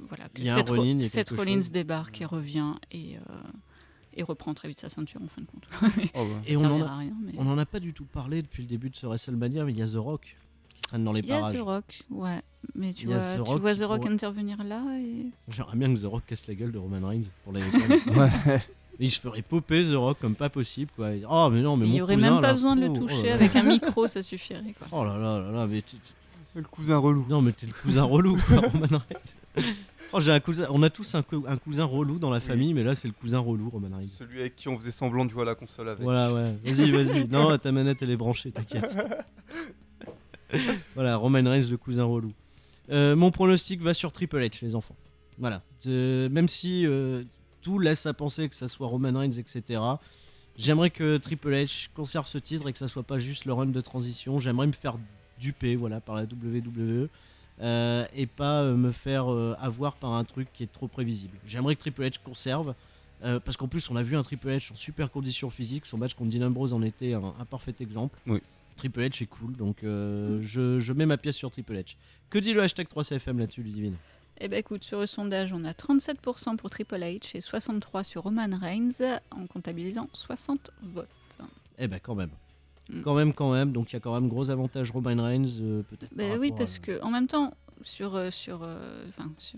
S2: voilà, que
S1: Il y a un Rollins, il y a
S2: Seth
S1: quelque
S2: Rollins
S1: chose.
S2: débarque et revient et reprend très vite sa ceinture en fin de compte.
S3: Oh, bah.
S1: Et
S2: Ça
S1: on en
S2: servira
S1: a,
S2: à rien, mais...
S1: on en a pas du tout parlé depuis le début de ce WrestleMania, mais il y a The Rock qui traîne dans les
S2: Il y a
S1: parages.
S2: The Rock, ouais. Mais tu
S1: Il y a
S2: vois,
S1: The
S2: tu
S1: Rock
S2: vois
S1: qui
S2: The Rock
S1: pourrait-
S2: intervenir là et...
S1: J'aimerais bien que The Rock casse la gueule de Roman Reigns pour les
S3: Ouais.
S1: Et je ferais popper The Rock comme pas possible, quoi. Oh, mais non, mais
S2: Il
S1: mon
S2: n'y aurait
S1: cousin,
S2: même pas
S1: là,
S2: besoin de le
S1: oh,
S2: toucher
S1: oh là là.
S2: avec un micro, ça suffirait. Quoi.
S1: Oh là là là là, mais
S3: Le cousin relou.
S1: non, mais t'es le cousin relou, quoi, Roman Reigns. Oh, j'ai un cousin, on a tous un cousin relou dans la famille, mais là c'est le cousin relou, Roman Reigns.
S3: Celui avec qui on faisait semblant de jouer à la console avec.
S1: Voilà, ouais. Vas-y. Non, ta manette elle est branchée, t'inquiète. Voilà, Roman Reigns, le cousin relou. Mon pronostic va sur Triple H, les enfants. Voilà. Même si tout laisse à penser que ça soit Roman Reigns, etc. J'aimerais que Triple H conserve ce titre et que ça soit pas juste le run de transition. J'aimerais me faire duper, voilà, par la WWE. Et pas me faire avoir par un truc qui est trop prévisible. J'aimerais que Triple H conserve. Parce qu'en plus, on a vu un Triple H en super conditions physiques. Son match contre Dean Ambrose en était un parfait exemple.
S3: Oui.
S1: Triple H est cool, donc je mets ma pièce sur Triple H. Que dit le hashtag 3CFM là-dessus, Ludivine?
S2: Eh ben écoute, sur le sondage, on a 37% pour Triple H et 63% sur Roman Reigns en comptabilisant 60 votes.
S1: Eh ben quand même.
S2: Mm.
S1: Quand même. Donc il y a quand même gros avantage Roman Reigns, peut-être. par
S2: Ben oui,
S1: rapport
S2: parce
S1: à-
S2: que en même temps, sur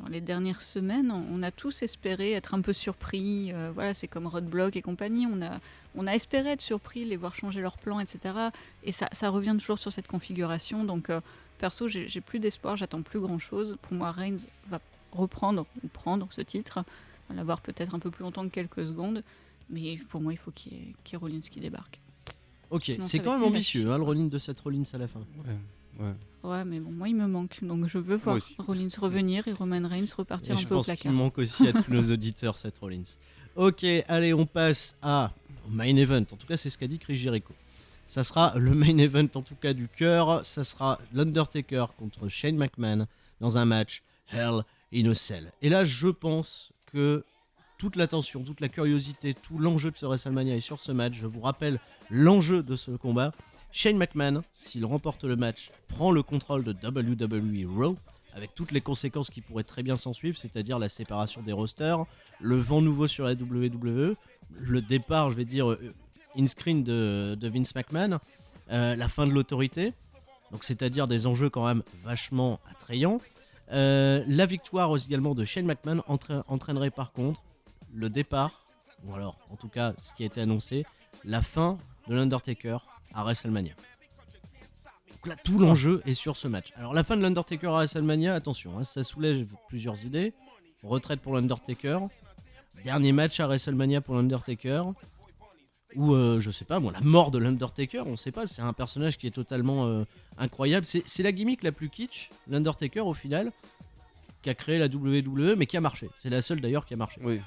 S2: les dernières semaines, on a tous espéré être un peu surpris. Voilà, c'est comme Roadblock et compagnie. On a espéré être surpris, les voir changer leur plan, etc. Et ça revient toujours sur cette configuration. Donc, perso, j'ai plus d'espoir, j'attends plus grand-chose. Pour moi, Reigns va reprendre ou prendre ce titre, on va l'avoir peut-être un peu plus longtemps que quelques secondes. Mais pour moi, il faut qu'il y ait Rollins qui débarque.
S1: Ok,
S2: Sinon,
S1: c'est
S2: ça
S1: quand
S2: va
S1: même
S2: être nul à
S1: ambitieux,
S2: chier.
S1: hein, le Rollins de Seth Rollins à la fin.
S3: Ouais.
S2: Ouais, mais bon, moi, il me manque. Donc, je veux voir
S3: aussi.
S2: Rollins revenir et Roman Reigns repartir
S1: Et
S2: un
S1: je
S2: peu au
S1: pense qu'il
S2: placard.
S1: manque aussi à tous nos auditeurs, Seth Rollins. Ok, allez, on passe au main event. En tout cas, c'est ce qu'a dit Chris Jericho. Ça sera le main event, en tout cas, du cœur. Ça sera l'Undertaker contre Shane McMahon dans un match Hell in a Cell. Et là, je pense que toute l'attention, toute la curiosité, tout l'enjeu de ce WrestleMania est sur ce match. Je vous rappelle l'enjeu de ce combat. Shane McMahon, s'il remporte le match, prend le contrôle de WWE Raw, avec toutes les conséquences qui pourraient très bien s'en suivre, c'est-à-dire la séparation des rosters, le vent nouveau sur la WWE, le départ, je vais dire, in-screen de Vince McMahon, la fin de l'autorité, donc c'est-à-dire des enjeux quand même vachement attrayants. La victoire également de Shane McMahon entraînerait par contre le départ, ou alors en tout cas ce qui a été annoncé, la fin de l'Undertaker à WrestleMania. Donc là, tout l'enjeu est sur ce match. Alors la fin de l'Undertaker à WrestleMania, attention, hein, ça soulève plusieurs idées. Retraite pour l'Undertaker, dernier match à WrestleMania pour l'Undertaker, ou je sais pas moi, la mort de l'Undertaker, on sait pas, c'est un personnage qui est totalement incroyable. C'est la gimmick la plus kitsch, l'Undertaker au final, qui a créé la WWE, mais qui a marché. C'est la seule d'ailleurs qui a marché.
S3: Oui.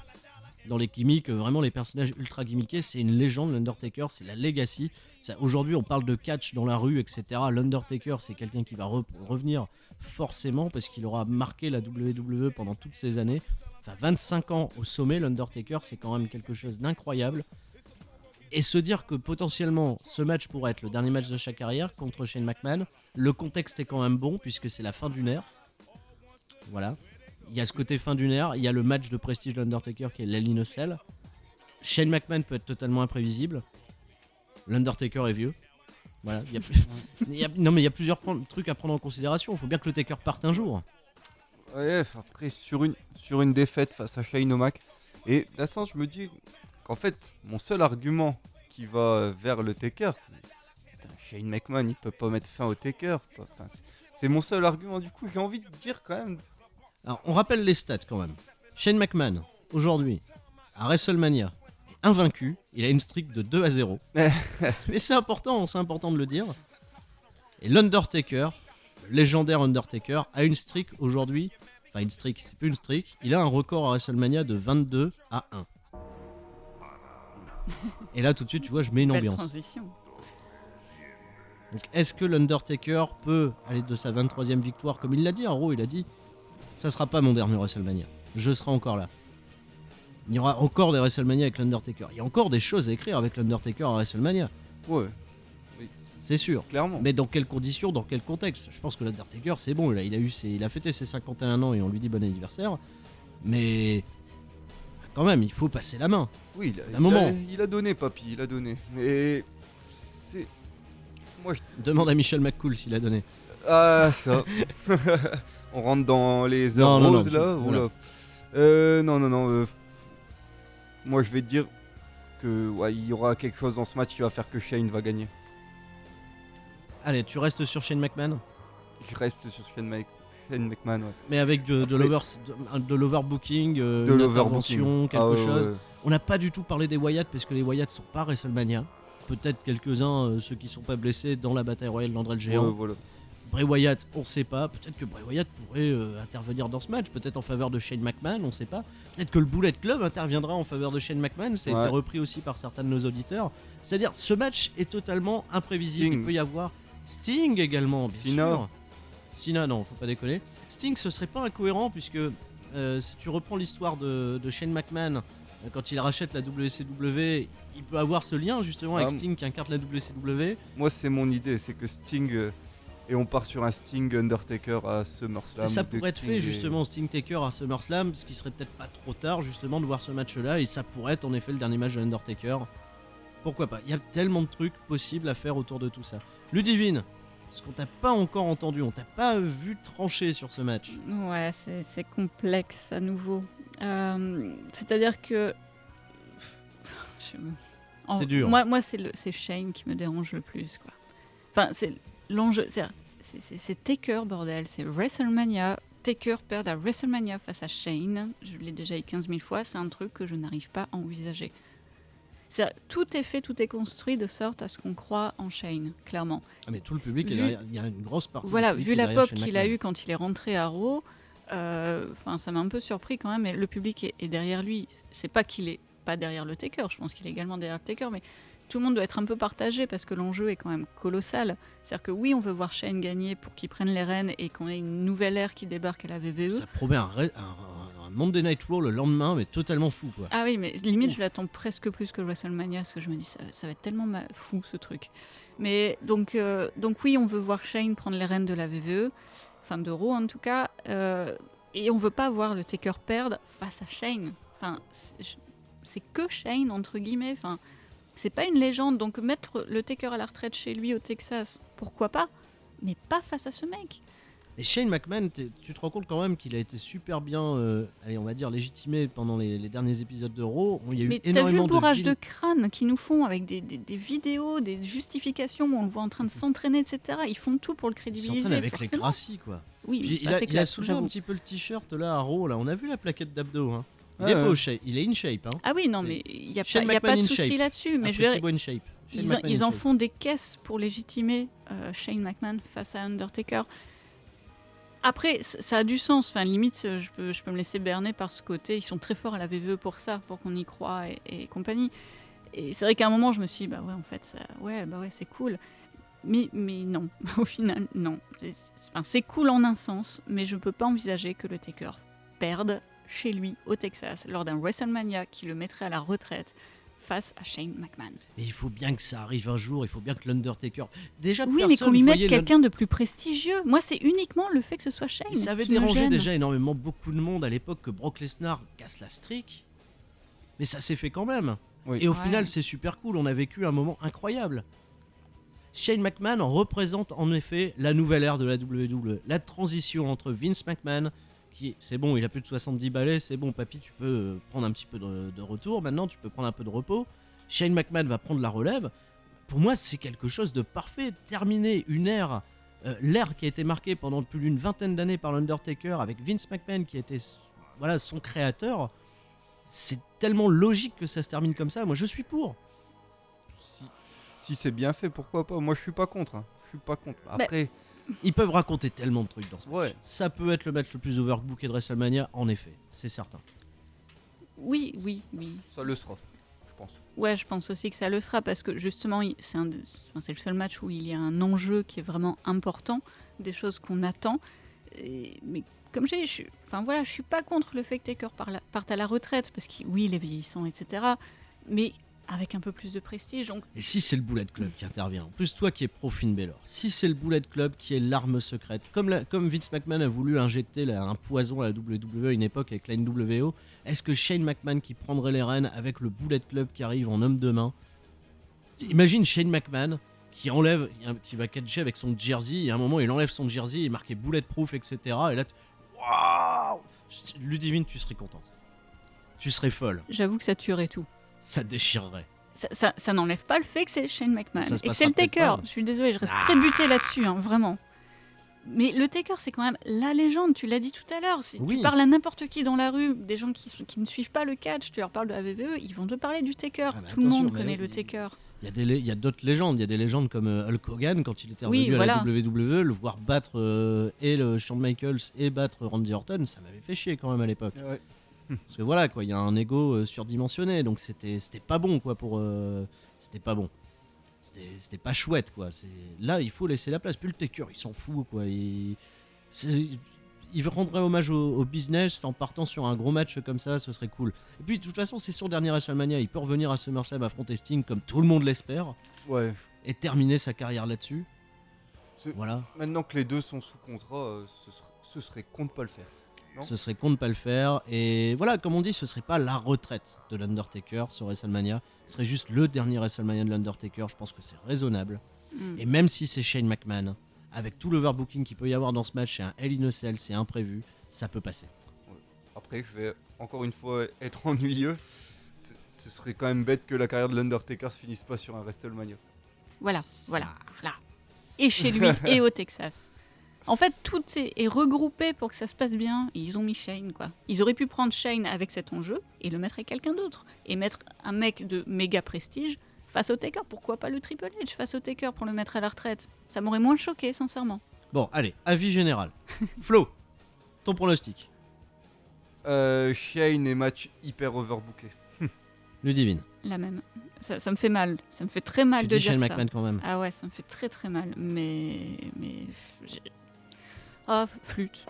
S1: Dans les gimmicks, vraiment les personnages ultra gimmickés, c'est une légende, l'Undertaker, c'est la legacy. Aujourd'hui, on parle de catch dans la rue, etc. L'Undertaker, c'est quelqu'un qui va revenir forcément parce qu'il aura marqué la WWE pendant toutes ces années. Enfin, 25 ans au sommet, l'Undertaker, c'est quand même quelque chose d'incroyable. Et se dire que potentiellement, ce match pourrait être le dernier match de sa carrière contre Shane McMahon, le contexte est quand même bon puisque c'est la fin d'une ère. Voilà. Il y a ce côté fin d'une ère, il y a le match de prestige de l'Undertaker qui est l'Hell in a Cell. Shane McMahon peut être totalement imprévisible. L'Undertaker est vieux. Voilà. Non mais il y a plusieurs trucs à prendre en considération. Il faut bien que le Taker parte un jour.
S3: Ouais, après, sur une défaite face à Shane O'Mac. Et d'instant, je me dis qu'en fait, mon seul argument qui va vers le Taker, c'est putain, Shane McMahon, il peut pas mettre fin au Taker. Enfin, c'est mon seul argument. Du coup, j'ai envie de dire quand même.
S1: Alors, on rappelle les stats quand même. Shane McMahon, aujourd'hui, à WrestleMania, est invaincu. Il a une streak de 2-0. Mais c'est important de le dire. Et l'Undertaker, le légendaire Undertaker, a une streak aujourd'hui. Enfin, une streak, c'est plus une streak. Il a un record à WrestleMania de 22-1. Et là, tout de suite, tu vois, je mets une
S2: Belle
S1: ambiance.
S2: transition.
S1: Donc, est-ce que l'Undertaker peut aller de sa 23e victoire, comme il l'a dit, en gros, il a dit ça sera pas mon dernier WrestleMania. Je serai encore là. Il y aura encore des WrestleMania avec l'Undertaker. Il y a encore des choses à écrire avec l'Undertaker à WrestleMania.
S3: Ouais,
S1: C'est sûr.
S3: clairement.
S1: Mais dans quelles conditions, dans quel contexte? Je pense que l'Undertaker, c'est bon. Là, il a fêté ses 51 ans et on lui dit bon anniversaire. Mais quand même, il faut passer la main.
S3: Oui,
S1: Un moment.
S3: il a donné, papy, il a donné. Mais c'est. Moi, je.
S1: Demande à Michel McCool s'il a donné.
S3: Ah, ça. On rentre dans les heures
S1: Non,
S3: roses là.
S1: voilà.
S3: Non. Moi, je vais te dire que ouais, il y aura quelque chose dans ce match qui va faire que Shane va gagner.
S1: Allez, tu restes sur Shane McMahon,
S3: Je reste sur Shane McMahon. Ouais.
S1: mais avec de l'overbooking,
S3: De
S1: une
S3: l'overbooking.
S1: intervention, quelque
S3: Ah, ouais,
S1: chose.
S3: ouais.
S1: On n'a pas du tout parlé des Wyatt parce que les Wyatt sont pas à WrestleMania. Peut-être quelques-uns, ceux qui sont pas blessés dans la bataille royale d'André le Géant.
S3: Ouais, voilà.
S1: Bray Wyatt, on sait pas. Peut-être que Bray Wyatt pourrait intervenir dans ce match, peut-être en faveur de Shane McMahon, on sait pas. Peut-être que le Bullet Club interviendra en faveur de Shane McMahon, ça a
S3: Ouais.
S1: été repris aussi par certains de nos auditeurs. C'est-à-dire, ce match est totalement imprévisible.
S3: Sting.
S1: Il peut y avoir Sting également, bien
S3: Cena.
S1: sûr. Cena, non, faut pas déconner. Sting, ce serait pas incohérent puisque si tu reprends l'histoire de Shane McMahon, quand il rachète la WCW, il peut avoir ce lien justement avec
S3: Ah,
S1: Sting qui incarne la WCW.
S3: Moi, c'est mon idée, c'est que Sting. Et on part sur un Sting Undertaker à SummerSlam.
S1: Ça
S3: ou dès
S1: pourrait
S3: que
S1: être
S3: Sting
S1: fait
S3: est-
S1: justement Sting Taker à SummerSlam, ce qui serait peut-être pas trop tard justement de voir ce match-là, et ça pourrait être en effet le dernier match de l'Undertaker. Pourquoi pas? Il y a tellement de trucs possibles à faire autour de tout ça. Ludivine, ce qu'on t'a pas encore entendu, on t'a pas vu trancher sur ce match.
S2: Ouais, c'est complexe à nouveau. C'est-à-dire que.
S1: C'est dur.
S2: Moi c'est Shane qui me dérange le plus, quoi. Enfin, c'est l'enjeu. C'est Taker, bordel. C'est WrestleMania. Taker perd à WrestleMania face à Shane. Je l'ai déjà dit 15 000 fois. C'est un truc que je n'arrive pas à envisager. Tout est fait, tout est construit de sorte à ce qu'on croit en Shane, clairement.
S1: Ah, mais tout le public est
S2: Vu-
S1: derrière, il y a une grosse partie.
S2: Voilà,
S1: du public
S2: vu
S1: qui est
S2: la
S1: derrière
S2: pop
S1: Shane
S2: qu'il a
S1: McMahon.
S2: eu quand il est rentré à Raw, ça m'a un peu surpris quand même, mais le public est derrière lui. C'est pas qu'il est pas derrière le Taker, je pense qu'il est également derrière le Taker, mais tout le monde doit être un peu partagé parce que l'enjeu est quand même colossal. C'est-à-dire que oui, on veut voir Shane gagner pour qu'il prenne les rênes et qu'on ait une nouvelle ère qui débarque à la VVE.
S1: Ça promet un Monday Night Raw le lendemain, mais totalement fou quoi.
S2: Ah oui, mais limite, je l'attends presque plus que WrestleMania, parce que je me dis, ça va être tellement fou, ce truc. Mais donc oui, on veut voir Shane prendre les rênes de la VVE, enfin de Raw en tout cas, et on veut pas voir le Taker perdre face à Shane. Enfin, c'est que Shane, entre guillemets, enfin, c'est pas une légende, donc mettre le Taker à la retraite chez lui au Texas, pourquoi pas, mais pas face à ce mec.
S1: Et Shane McMahon, tu te rends compte quand même qu'il a été super bien, allez, on va dire légitimé pendant les derniers épisodes de Raw. Il y a eu
S2: Mais t'as vu
S1: énormément
S2: le bourrage
S1: de
S2: de crâne qu'ils nous font avec des vidéos, des justifications où on le voit en train de s'entraîner, etc. Ils font tout pour le
S1: Il
S2: crédibiliser.
S1: s'entraîne avec les
S2: forcément.
S1: Gracie quoi.
S2: Oui,
S1: Puis
S2: ça, c'est
S1: il a
S2: classe,
S1: soulevé
S2: j'avoue.
S1: un petit peu le t-shirt là à Raw là. On a vu la plaquette d'abdos. Hein. Il est pas au shape, il est in shape. Hein.
S2: Ah oui, non,
S1: C'est
S2: mais il n'y a,
S1: Shane
S2: pas- y a pas
S1: McMahon
S2: de
S1: in
S2: souci
S1: shape.
S2: là-dessus. Mais
S1: Un
S2: je
S1: petit
S2: dirais,
S1: boy in shape. Shane
S2: ils
S1: McMahon in
S2: en
S1: shape.
S2: font des caisses pour légitimer Shane McMahon face à Undertaker. Après, ça a du sens. Enfin, limite, je peux me laisser berner par ce côté. Ils sont très forts à la VVE pour ça, pour qu'on y croit et compagnie. Et c'est vrai qu'à un moment, je me suis dit, bah ouais, en fait, c'est cool. Mais non, au final, non. C'est cool en un sens, mais je ne peux pas envisager que le Taker perde chez lui au Texas lors d'un WrestleMania qui le mettrait à la retraite face à Shane McMahon.
S1: Mais il faut bien que ça arrive un jour, il faut bien que l'Undertaker... Déjà,
S2: Oui, mais
S1: personne
S2: qu'on lui mette
S1: voyait
S2: quelqu'un de plus prestigieux. Moi, c'est uniquement le fait que ce soit Shane.
S1: Et ça avait
S2: qui me
S1: dérangé
S2: gêne.
S1: déjà énormément beaucoup de monde à l'époque que Brock Lesnar casse la streak. Mais ça s'est fait quand même.
S3: Oui.
S1: Et au
S2: Ouais.
S1: final, c'est super cool. On a vécu un moment incroyable. Shane McMahon représente en effet la nouvelle ère de la WWE. La transition entre Vince McMahon, qui c'est bon, il a plus de 70 balais, c'est bon, papy, tu peux prendre un petit peu de retour. Maintenant, tu peux prendre un peu de repos. Shane McMahon va prendre la relève. Pour moi, c'est quelque chose de parfait. Terminer une ère, l'ère qui a été marquée pendant plus d'une vingtaine d'années par l'Undertaker, avec Vince McMahon qui était son créateur. C'est tellement logique que ça se termine comme ça. Moi, je suis pour.
S3: Si c'est bien fait, pourquoi pas? Moi, je suis pas contre. Hein. Je suis pas contre. Après,
S1: Ils peuvent raconter tellement de trucs dans ce match.
S3: ouais.
S1: Ça peut être le match le plus overbooké de WrestleMania, en effet, c'est certain.
S2: Oui.
S3: Ça le sera, je pense.
S2: Ouais, je pense aussi que ça le sera parce que justement, c'est le seul match où il y a un enjeu qui est vraiment important, des choses qu'on attend. Mais comme je dis, je suis pas contre le fait que Taker parte à la retraite parce que oui, il est vieillissant, etc. Mais avec un peu plus de prestige. Donc,
S1: Et si c'est le Bullet Club qui intervient, en plus toi qui es pro Finn Balor, si c'est le Bullet Club qui est l'arme secrète, comme Vince McMahon a voulu injecter un poison à la WWE à une époque avec la NWO, est-ce que Shane McMahon qui prendrait les rênes avec le Bullet Club qui arrive en homme de main? Imagine Shane McMahon qui va catcher avec son jersey, et à un moment il enlève son jersey, il est marqué Bulletproof, etc. Et là, waouh, Ludivine, tu serais contente. Tu serais folle.
S2: j'avoue que ça tuerait tout.
S1: Ça déchirerait.
S2: Ça n'enlève pas le fait que c'est Shane McMahon
S1: Ça se
S2: et que c'est le
S1: passera peut-être
S2: Taker.
S1: pas.
S2: Je suis désolée, je reste très butée là-dessus, hein, vraiment. Mais le Taker, c'est quand même la légende, tu l'as dit tout à l'heure.
S1: Oui.
S2: Tu parles à n'importe qui dans la rue, des gens qui ne suivent pas le catch, tu leur parles de la VVE, ils vont te parler du Taker.
S1: Ah bah
S2: Tout le
S1: attention,
S2: monde
S1: mais
S2: connaît
S1: oui,
S2: le Taker.
S1: Il y a d'autres légendes. Il y a des légendes comme Hulk Hogan, quand il était
S2: Oui,
S1: revenu à
S2: voilà.
S1: la WWE, le voir battre et le Shawn Michaels et battre Randy Orton, ça m'avait fait chier quand même à l'époque.
S3: Ouais.
S1: Parce que voilà, quoi, il y a un ego surdimensionné, donc c'était pas bon, quoi, c'était pas bon. C'était pas chouette, quoi. Là, il faut laisser la place. Puis le Taker, il s'en fout, quoi. Il rendrait hommage au business en partant sur un gros match comme ça, ce serait cool. Et puis, de toute façon, c'est son dernier WrestleMania. Il peut revenir à SummerSlam affronter Sting comme tout le monde l'espère
S3: Ouais.
S1: et terminer sa carrière là-dessus.
S3: C'est-
S1: Voilà.
S3: Maintenant que les deux sont sous contrat, ce serait con de pas le faire. Non.
S1: Ce serait con de pas le faire. Et voilà, comme on dit, ce serait pas la retraite de l'Undertaker sur WrestleMania. Ce serait juste le dernier WrestleMania de l'Undertaker. Je pense que c'est raisonnable.
S2: Mm.
S1: Et même si c'est Shane McMahon, avec tout l'overbooking qu'il peut y avoir dans ce match, c'est un Hell in a Cell, c'est imprévu, ça peut passer.
S3: Après, je vais encore une fois être ennuyeux. Ce serait quand même bête que la carrière de l'Undertaker se finisse pas sur un WrestleMania.
S2: Voilà.
S1: Ça-
S2: Et chez lui et au Texas. En fait, tout est regroupé pour que ça se passe bien. Et ils ont mis Shane, quoi. Ils auraient pu prendre Shane avec cet enjeu et le mettre avec quelqu'un d'autre. Et mettre un mec de méga prestige face au Taker. Pourquoi pas le Triple H face au Taker pour le mettre à la retraite? Ça m'aurait moins choqué, sincèrement.
S1: Bon, allez, avis général. Flo, ton pronostic.
S3: Shane et match hyper overbooké.
S1: Ludivine.
S2: La même. Ça me fait mal. Ça me fait très mal
S1: Tu
S2: de
S1: dis
S2: dire
S1: Shane
S2: ça.
S1: McMahon quand même.
S2: Ah ouais, ça me fait très très mal. Mais ah, flûte.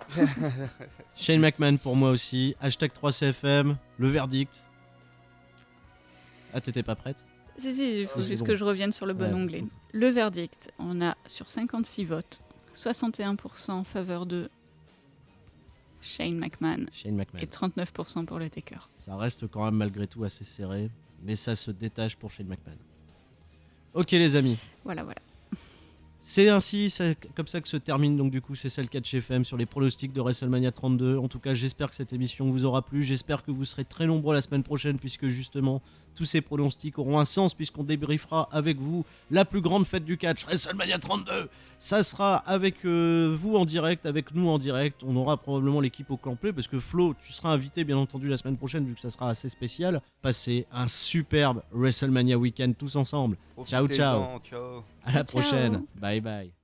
S1: Shane McMahon pour moi aussi. Hashtag 3CFM, le verdict. Ah, t'étais pas prête?
S2: Si, il faut
S1: Ah, c'est
S2: juste
S1: bon.
S2: que je revienne sur le bon
S1: Ouais,
S2: onglet. Le verdict, on a sur 56 votes, 61% en faveur de Shane McMahon
S1: Shane McMahon.
S2: et 39% pour le Taker.
S1: Ça reste quand même malgré tout assez serré, mais ça se détache pour Shane McMahon. Ok les amis,
S2: Voilà.
S1: c'est ainsi, c'est comme ça que se termine donc du coup c'est celle 4 FM sur les pronostics de WrestleMania 32. En tout cas j'espère que cette émission vous aura plu, j'espère que vous serez très nombreux la semaine prochaine puisque justement tous ces pronostics auront un sens puisqu'on débriefera avec vous la plus grande fête du catch, WrestleMania 32. Ça sera avec vous en direct, avec nous en direct. On aura probablement l'équipe au complet parce que Flo, tu seras invité bien entendu la semaine prochaine vu que ça sera assez spécial. Passez un superbe WrestleMania week-end tous ensemble. Ciao, ciao.
S3: Ciao.
S1: À la
S2: Ciao.
S1: prochaine. Bye bye.